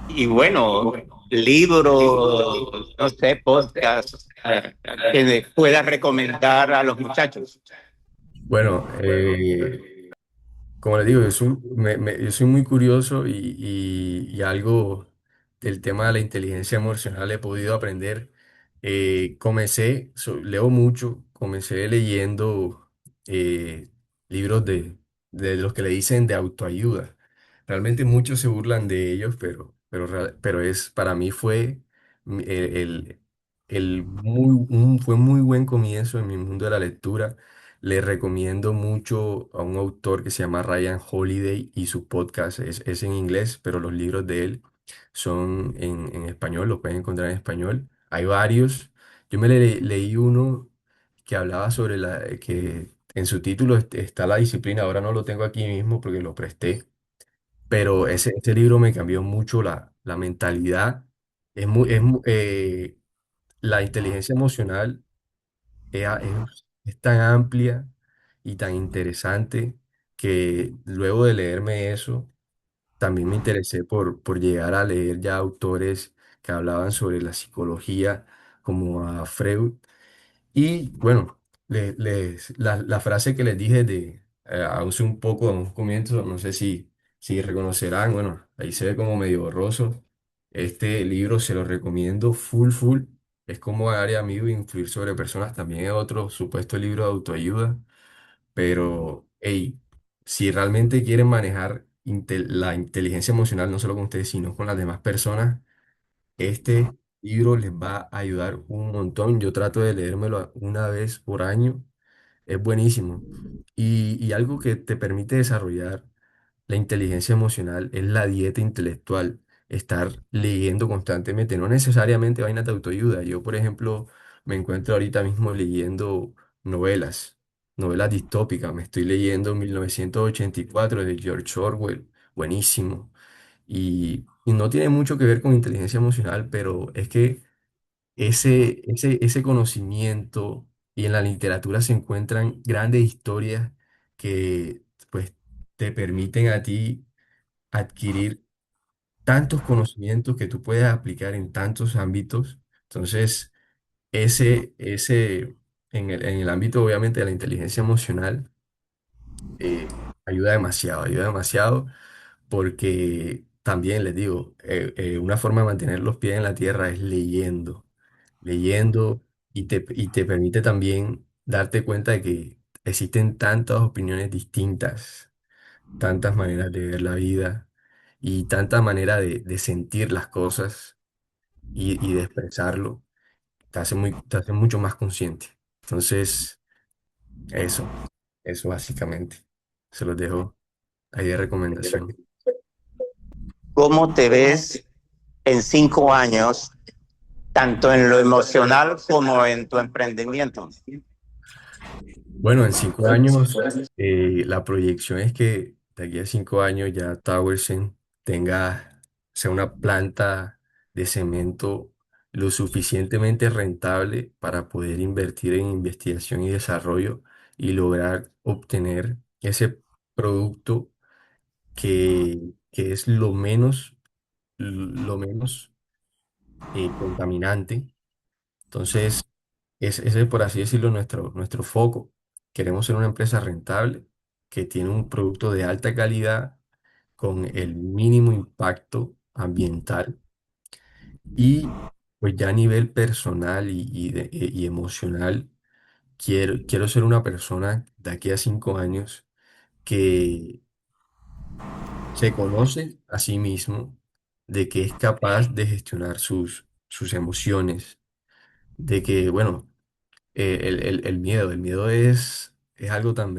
y bueno, libros, no sé, podcasts que puedas recomendar a los muchachos. Bueno, como les digo, yo soy muy curioso y algo del tema de la inteligencia emocional he podido aprender. Leo mucho, comencé leyendo libros de los que le dicen de autoayuda. Realmente muchos se burlan de ellos, pero para mí fue fue muy buen comienzo en mi mundo de la lectura. Le recomiendo mucho a un autor que se llama Ryan Holiday y su podcast es en inglés, pero los libros de él son en español, los pueden encontrar en español. Hay varios. Yo leí uno que hablaba sobre que en su título está la disciplina, ahora no lo tengo aquí mismo porque lo presté, pero ese libro me cambió mucho la mentalidad. La inteligencia emocional es tan amplia y tan interesante que luego de leerme eso, también me interesé por llegar a leer ya autores que hablaban sobre la psicología, como a Freud. Y bueno, la frase que les dije hace un poco, a un comienzo, no sé si reconocerán, bueno, ahí se ve como medio borroso. Este libro se lo recomiendo full, full. Es como área amigo influir sobre personas. También es otro supuesto libro de autoayuda. Pero, hey, si realmente quieren manejar la inteligencia emocional, no solo con ustedes, sino con las demás personas, este libro les va a ayudar un montón. Yo trato de leérmelo una vez por año. Es buenísimo. Y algo que te permite desarrollar la inteligencia emocional es la dieta intelectual. Estar leyendo constantemente, no necesariamente vainas de autoayuda. Yo, por ejemplo, me encuentro ahorita mismo leyendo novelas, novelas distópicas. Me estoy leyendo 1984 de George Orwell. Buenísimo. Y no tiene mucho que ver con inteligencia emocional, pero es que ese conocimiento y en la literatura se encuentran grandes historias que pues te permiten a ti adquirir tantos conocimientos que tú puedes aplicar en tantos ámbitos. Entonces, en el ámbito obviamente de la inteligencia emocional, ayuda demasiado porque también les digo, una forma de mantener los pies en la tierra es leyendo y te permite también darte cuenta de que existen tantas opiniones distintas, tantas maneras de ver la vida y tanta manera de sentir las cosas y de expresarlo, te hace mucho más consciente. Entonces, eso, eso básicamente, se los dejo ahí de recomendación. ¿Cómo te ves en 5 años, tanto en lo emocional como en tu emprendimiento? Bueno, en 5 años, la proyección es que de aquí a 5 años ya Towersen sea una planta de cemento lo suficientemente rentable para poder invertir en investigación y desarrollo y lograr obtener ese producto que es lo menos contaminante. Entonces, ese es, por así decirlo, nuestro foco. queremos ser una empresa rentable que tiene un producto de alta calidad con el mínimo impacto ambiental y pues ya a nivel personal y emocional, quiero ser una persona de aquí a 5 años que se conoce a sí mismo, de que es capaz de gestionar sus emociones, de que, bueno, el miedo es algo tan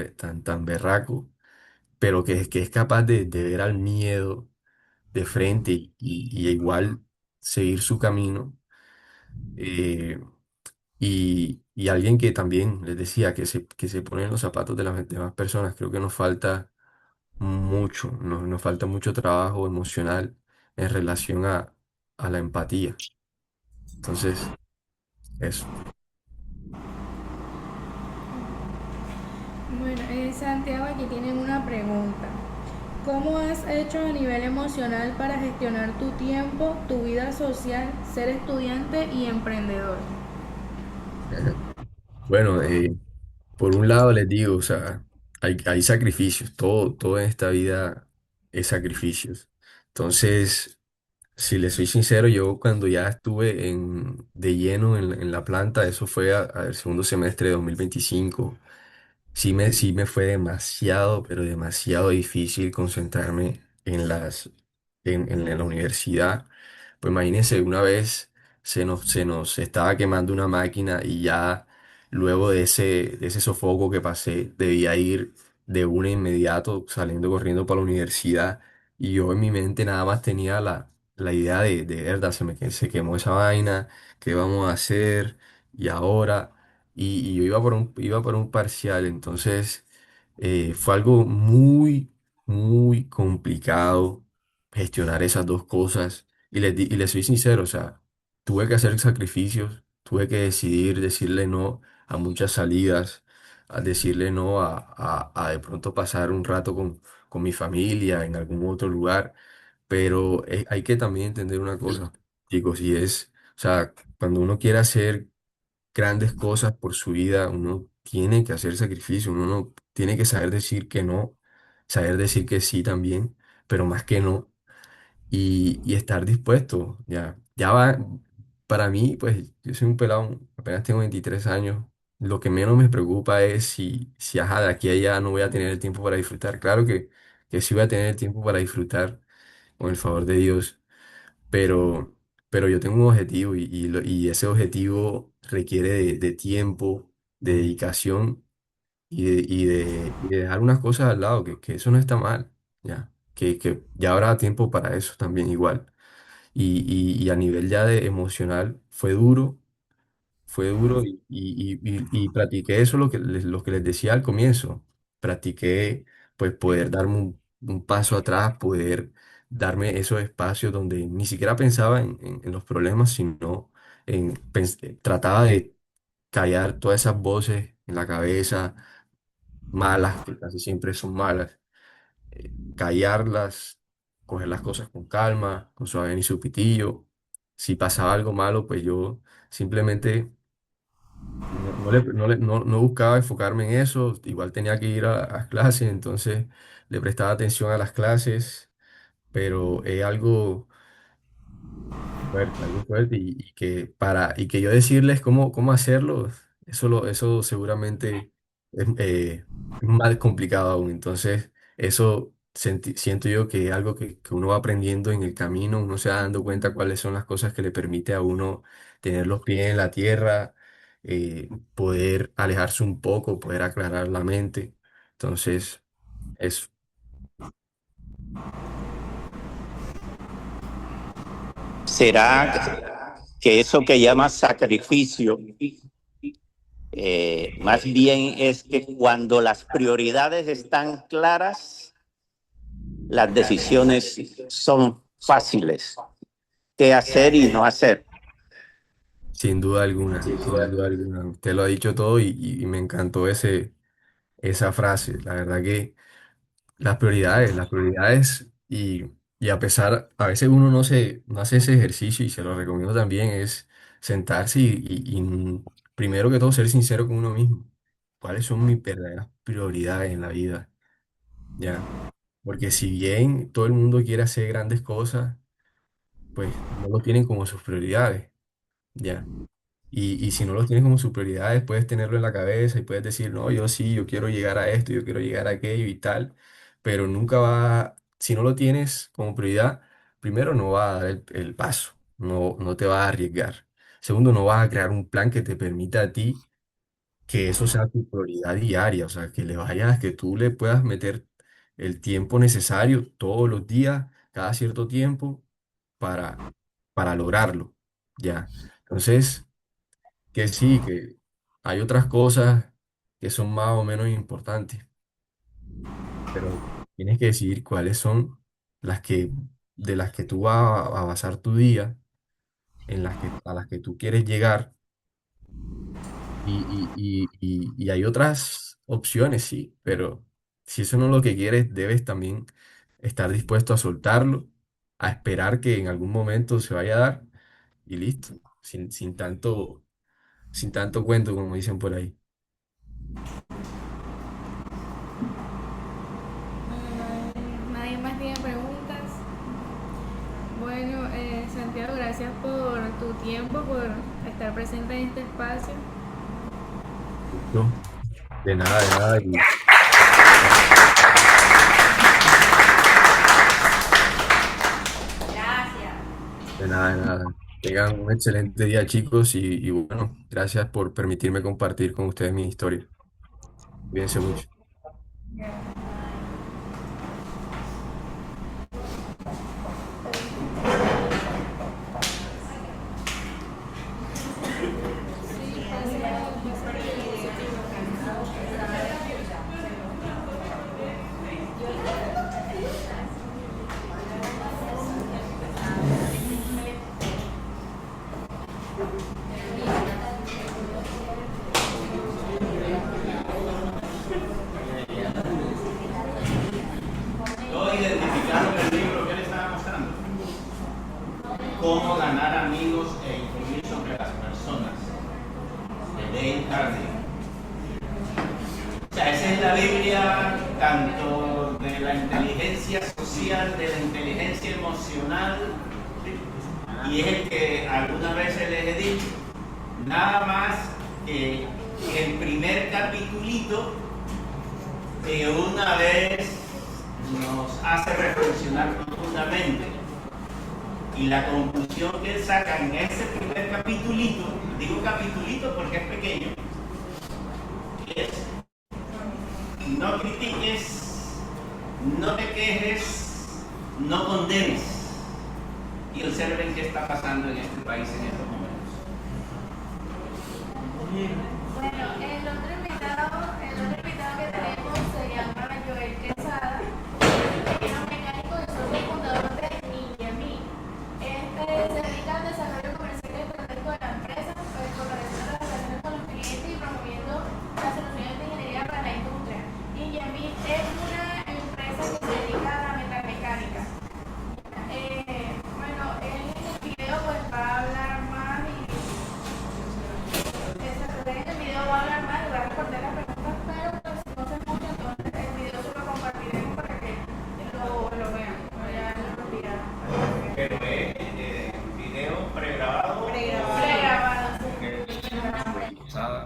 berraco, pero que es capaz de ver al miedo de frente y igual seguir su camino. eh, y alguien que también les decía que se pone en los zapatos de las demás personas, creo que nos falta mucho, nos falta mucho trabajo emocional en relación a la empatía. Entonces, eso. Bueno, Santiago, aquí tienen una pregunta. ¿Cómo has hecho a nivel emocional para gestionar tu tiempo, tu vida social, ser estudiante y emprendedor? Bueno, por un lado les digo, o sea, hay sacrificios, todo en esta vida es sacrificios. Entonces, si les soy sincero, yo cuando ya estuve de lleno en la planta, eso fue al segundo semestre de 2025. Sí me fue demasiado, pero demasiado difícil concentrarme en la universidad. Pues imagínense, una vez se nos estaba quemando una máquina y ya luego de ese sofoco que pasé, debía ir de una inmediato saliendo corriendo para la universidad. Y yo en mi mente nada más tenía la idea de verdad, se quemó esa vaina, ¿qué vamos a hacer? Y ahora y yo iba por un parcial, entonces fue algo muy, muy complicado gestionar esas dos cosas. Y les soy sincero, o sea, tuve que hacer sacrificios, tuve que decidir decirle no a muchas salidas, a decirle no a de pronto pasar un rato con mi familia en algún otro lugar, pero hay que también entender una cosa, chicos, y es, o sea, cuando uno quiere hacer grandes cosas por su vida, uno tiene que hacer sacrificio, uno no tiene que saber decir que no, saber decir que sí también, pero más que no, y estar dispuesto, ya va, para mí, pues yo soy un pelado, apenas tengo 23 años, lo que menos me preocupa es si ajá, de aquí a allá no voy a tener el tiempo para disfrutar, claro que sí voy a tener el tiempo para disfrutar, con el favor de Dios, pero yo tengo un objetivo y ese objetivo requiere de tiempo, de dedicación y de dejar unas cosas al lado, que eso no está mal, ya, que ya habrá tiempo para eso también igual. Y a nivel ya de emocional fue duro y practiqué eso lo que les decía al comienzo. Practiqué pues poder darme un paso atrás, poder darme esos espacios donde ni siquiera pensaba en los problemas, sino trataba de callar todas esas voces en la cabeza malas, que casi siempre son malas, callarlas, coger las cosas con calma, con su y su pitillo. Si pasaba algo malo, pues yo simplemente no buscaba enfocarme en eso, igual tenía que ir a clases, entonces le prestaba atención a las clases, pero es algo fuerte y que yo decirles cómo hacerlo, eso seguramente es más complicado aún. Entonces, eso siento yo que es algo que uno va aprendiendo en el camino, uno se va dando cuenta cuáles son las cosas que le permite a uno tener los pies en la tierra, poder alejarse un poco, poder aclarar la mente. Entonces, eso. ¿Será que eso que llamas sacrificio, más bien es que cuando las prioridades están claras, las decisiones son fáciles? ¿Qué hacer y no hacer? Sin duda alguna, sin duda alguna. Usted lo ha dicho todo y me encantó esa frase. La verdad que las prioridades y a veces uno no hace ese ejercicio y se lo recomiendo también, es sentarse y primero que todo ser sincero con uno mismo. cuáles son mis verdaderas prioridades en la vida, ¿ya? Porque si bien todo el mundo quiere hacer grandes cosas, pues no lo tienen como sus prioridades, ¿ya? Y si no lo tienes como sus prioridades, puedes tenerlo en la cabeza y puedes decir, no, yo sí, yo quiero llegar a esto, yo quiero llegar a aquello y tal, pero nunca va, si no lo tienes como prioridad, primero no va a dar el paso, no te va a arriesgar. Segundo, no vas a crear un plan que te permita a ti que eso sea tu prioridad diaria, o sea, que le vayas, que tú le puedas meter el tiempo necesario todos los días, cada cierto tiempo, para, para lograrlo, ¿ya? Entonces, que sí, que hay otras cosas que son más o menos importantes, pero tienes que decidir cuáles son las que, de las que tú vas a basar tu día, a las que tú quieres llegar. Y hay otras opciones, sí, pero si eso no es lo que quieres, debes también estar dispuesto a soltarlo, a esperar que en algún momento se vaya a dar y listo, sin tanto cuento, como dicen por ahí. Nadie más tiene preguntas. Bueno, Santiago, gracias por tu tiempo, por estar presente en este espacio. ¿No? De nada, de nada. Gracias. De nada, de nada. Tengan un excelente día, chicos, y bueno, gracias por permitirme compartir con ustedes mi historia. Cuídense mucho. Todos identificaron el libro que le estaba mostrando. Cómo ganar amigos e influir sobre las personas. De Dale Carnegie. O sea, esa es la Biblia tanto de la inteligencia social, de la inteligencia emocional, y es el que algunas veces les he dicho, nada más que el primer capitulito que una vez nos hace reflexionar profundamente, y la conclusión que él saca en ese primer capitulito, digo capitulito porque es pequeño, es: no critiques, no te quejes, no condenes. Y observen qué está pasando en este país en estos momentos. Bueno, el otro invitado que tenemos se llama Joel Quesada, es ingeniero mecánico y socio fundador de Ninjami. Se dedica al desarrollo comercial y estratégico de la empresa, fortaleciendo las relaciones con los clientes y promoviendo las soluciones de ingeniería para la industria. Ninjami es una empresa que se dedica a la metalmecánica. Bueno, él en el video pues va a hablar más y en el video va a hablar más y va a responder las preguntas, pero pues no se mucho, entonces el video se lo compartiremos para que lo vean. No, ya lo retiraron. Pero es video pregrabado. Pregrabado. Soy Quesada,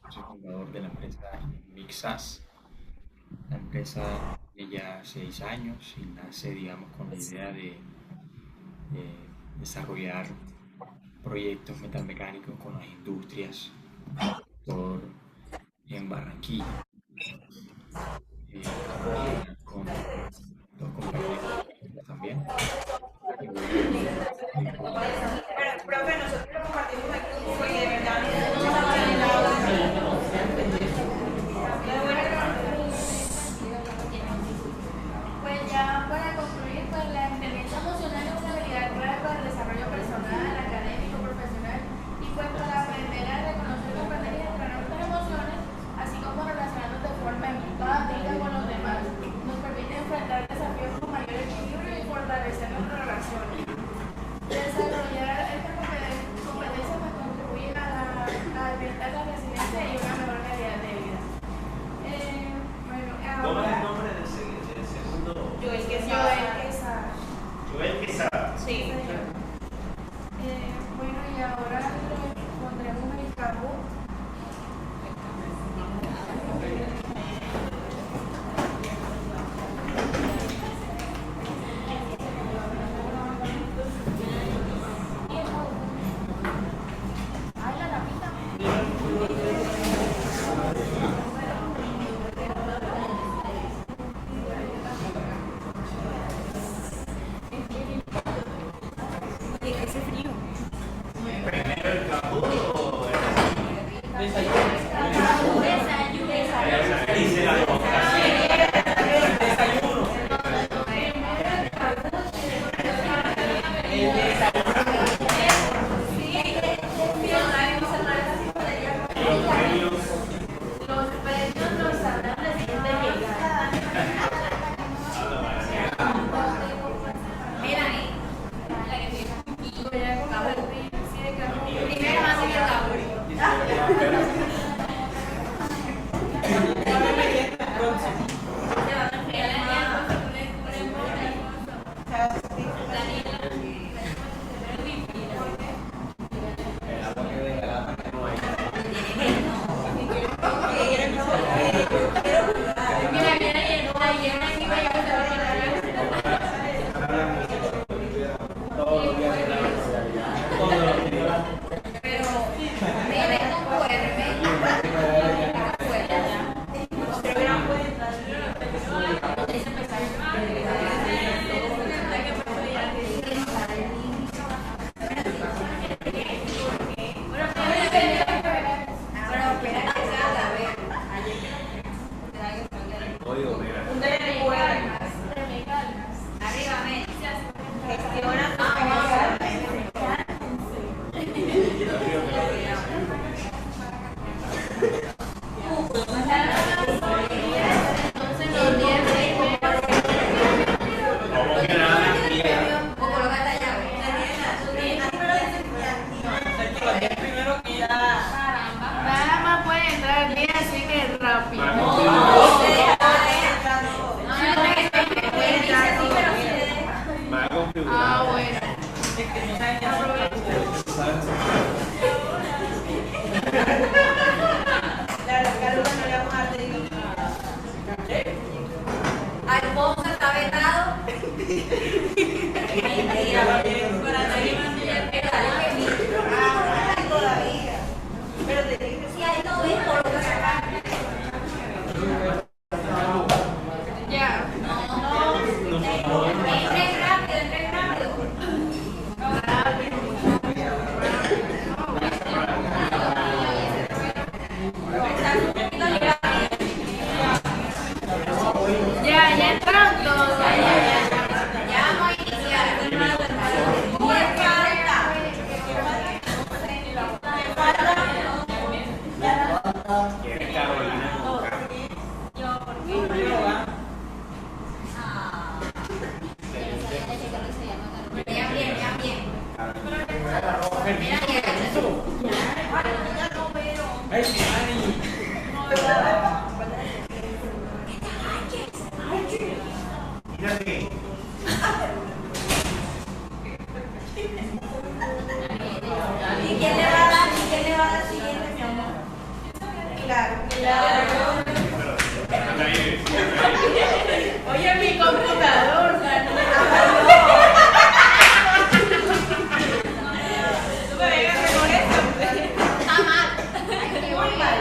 soy fundador de la empresa Mixas. La empresa tiene ya 6 años y nace, digamos, con la idea de desarrollar proyectos metalmecánicos con las industrias, en Barranquilla, con dos compañeros también. Bueno, profe, nosotros lo compartimos en el grupo y de verdad no nos ha llenado. Pues ya para concluir, pues la inteligencia emocional es una habilidad clave para el desarrollo personal, académico, profesional y pues para aprender a reconocer, comprender y gestionar nuestras emociones, así como relacionarnos de forma empática con los demás. Nos permite enfrentar desafíos con mayor equilibrio y fortalecer Ah, bueno. Carlos no le vamos a dar dedito. Alfonso está vetado. Mentira. Ah, todavía. Pero te dije, Si ahí no ves, coloca acá. Ya. No, entren rápido, entren rápido. Están un poquito ligados. Ya entraron todos. Ya vamos a iniciar. Muy falta. ¿Quién es Carolina? Vean bien, vean bien. ¿Y quién le va a dar? ¿Y quién le va a dar siguiente, mi amor? claro. Oye, mi computador. Tú me vengas con eso. Está mal. Muy mal.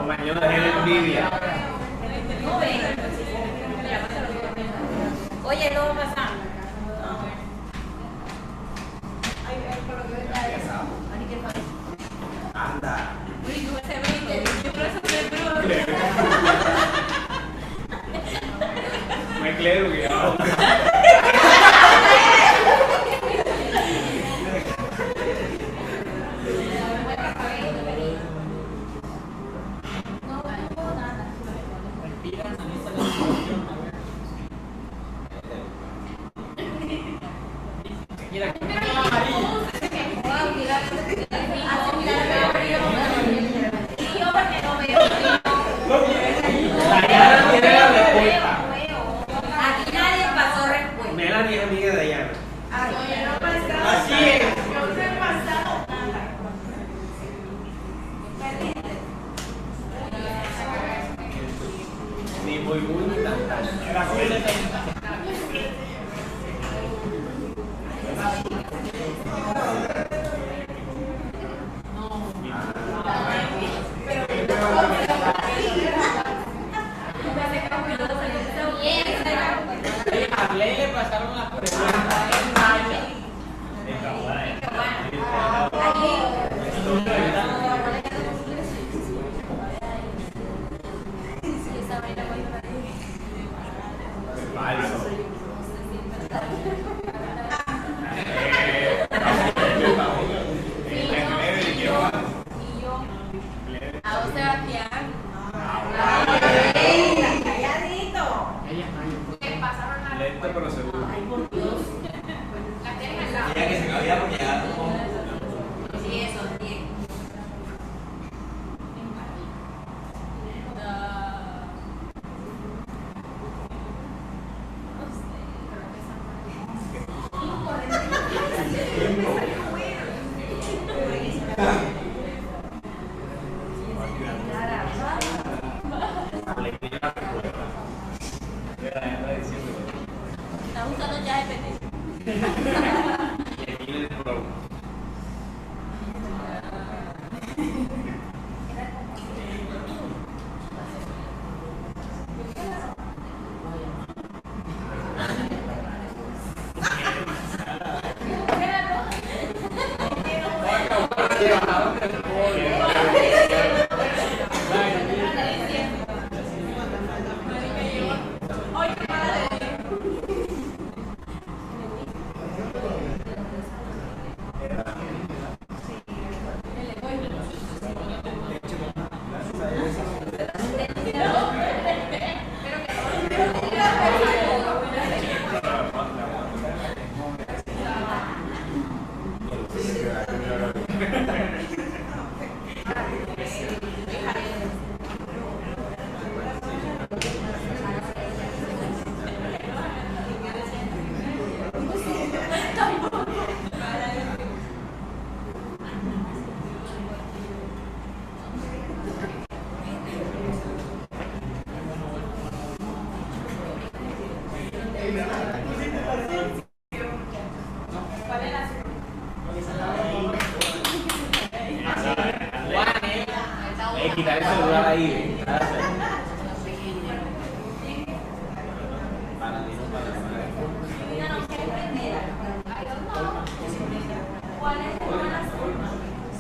Mañana tiene envidia. No ven. Oye, lo va a pasar. Anda. No es claro que Y yo porque no veo. Dayana tiene la respuesta. Aquí nadie pasó respuesta. Melanie es amiga de Dayana. Así es. Yo no he pasado nada. Ni muy ni tanta. A Ley le pasaron las Calladito. lento pero seguro. Sí, eso, bien. Está usando ya Quitar el celular ahí.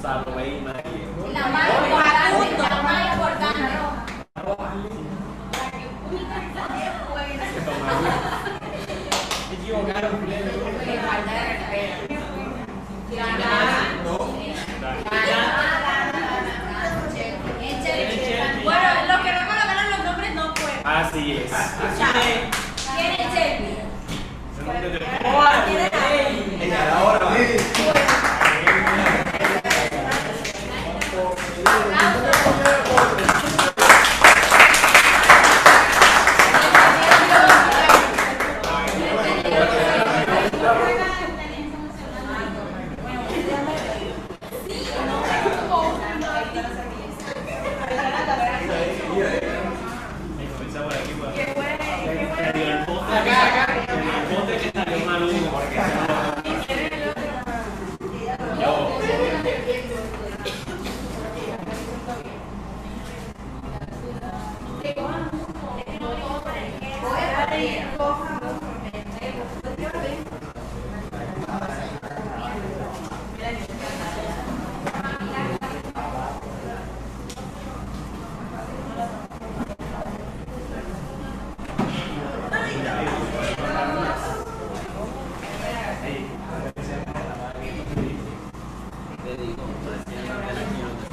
Salomé y María. La más importante, la más importante. Se equivocaron, Le falta de respeto. Bueno, los que no colocaron los nombres no fueron. así es. ¿Quién es Shelby?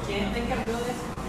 ¿Quién te encargó de eso?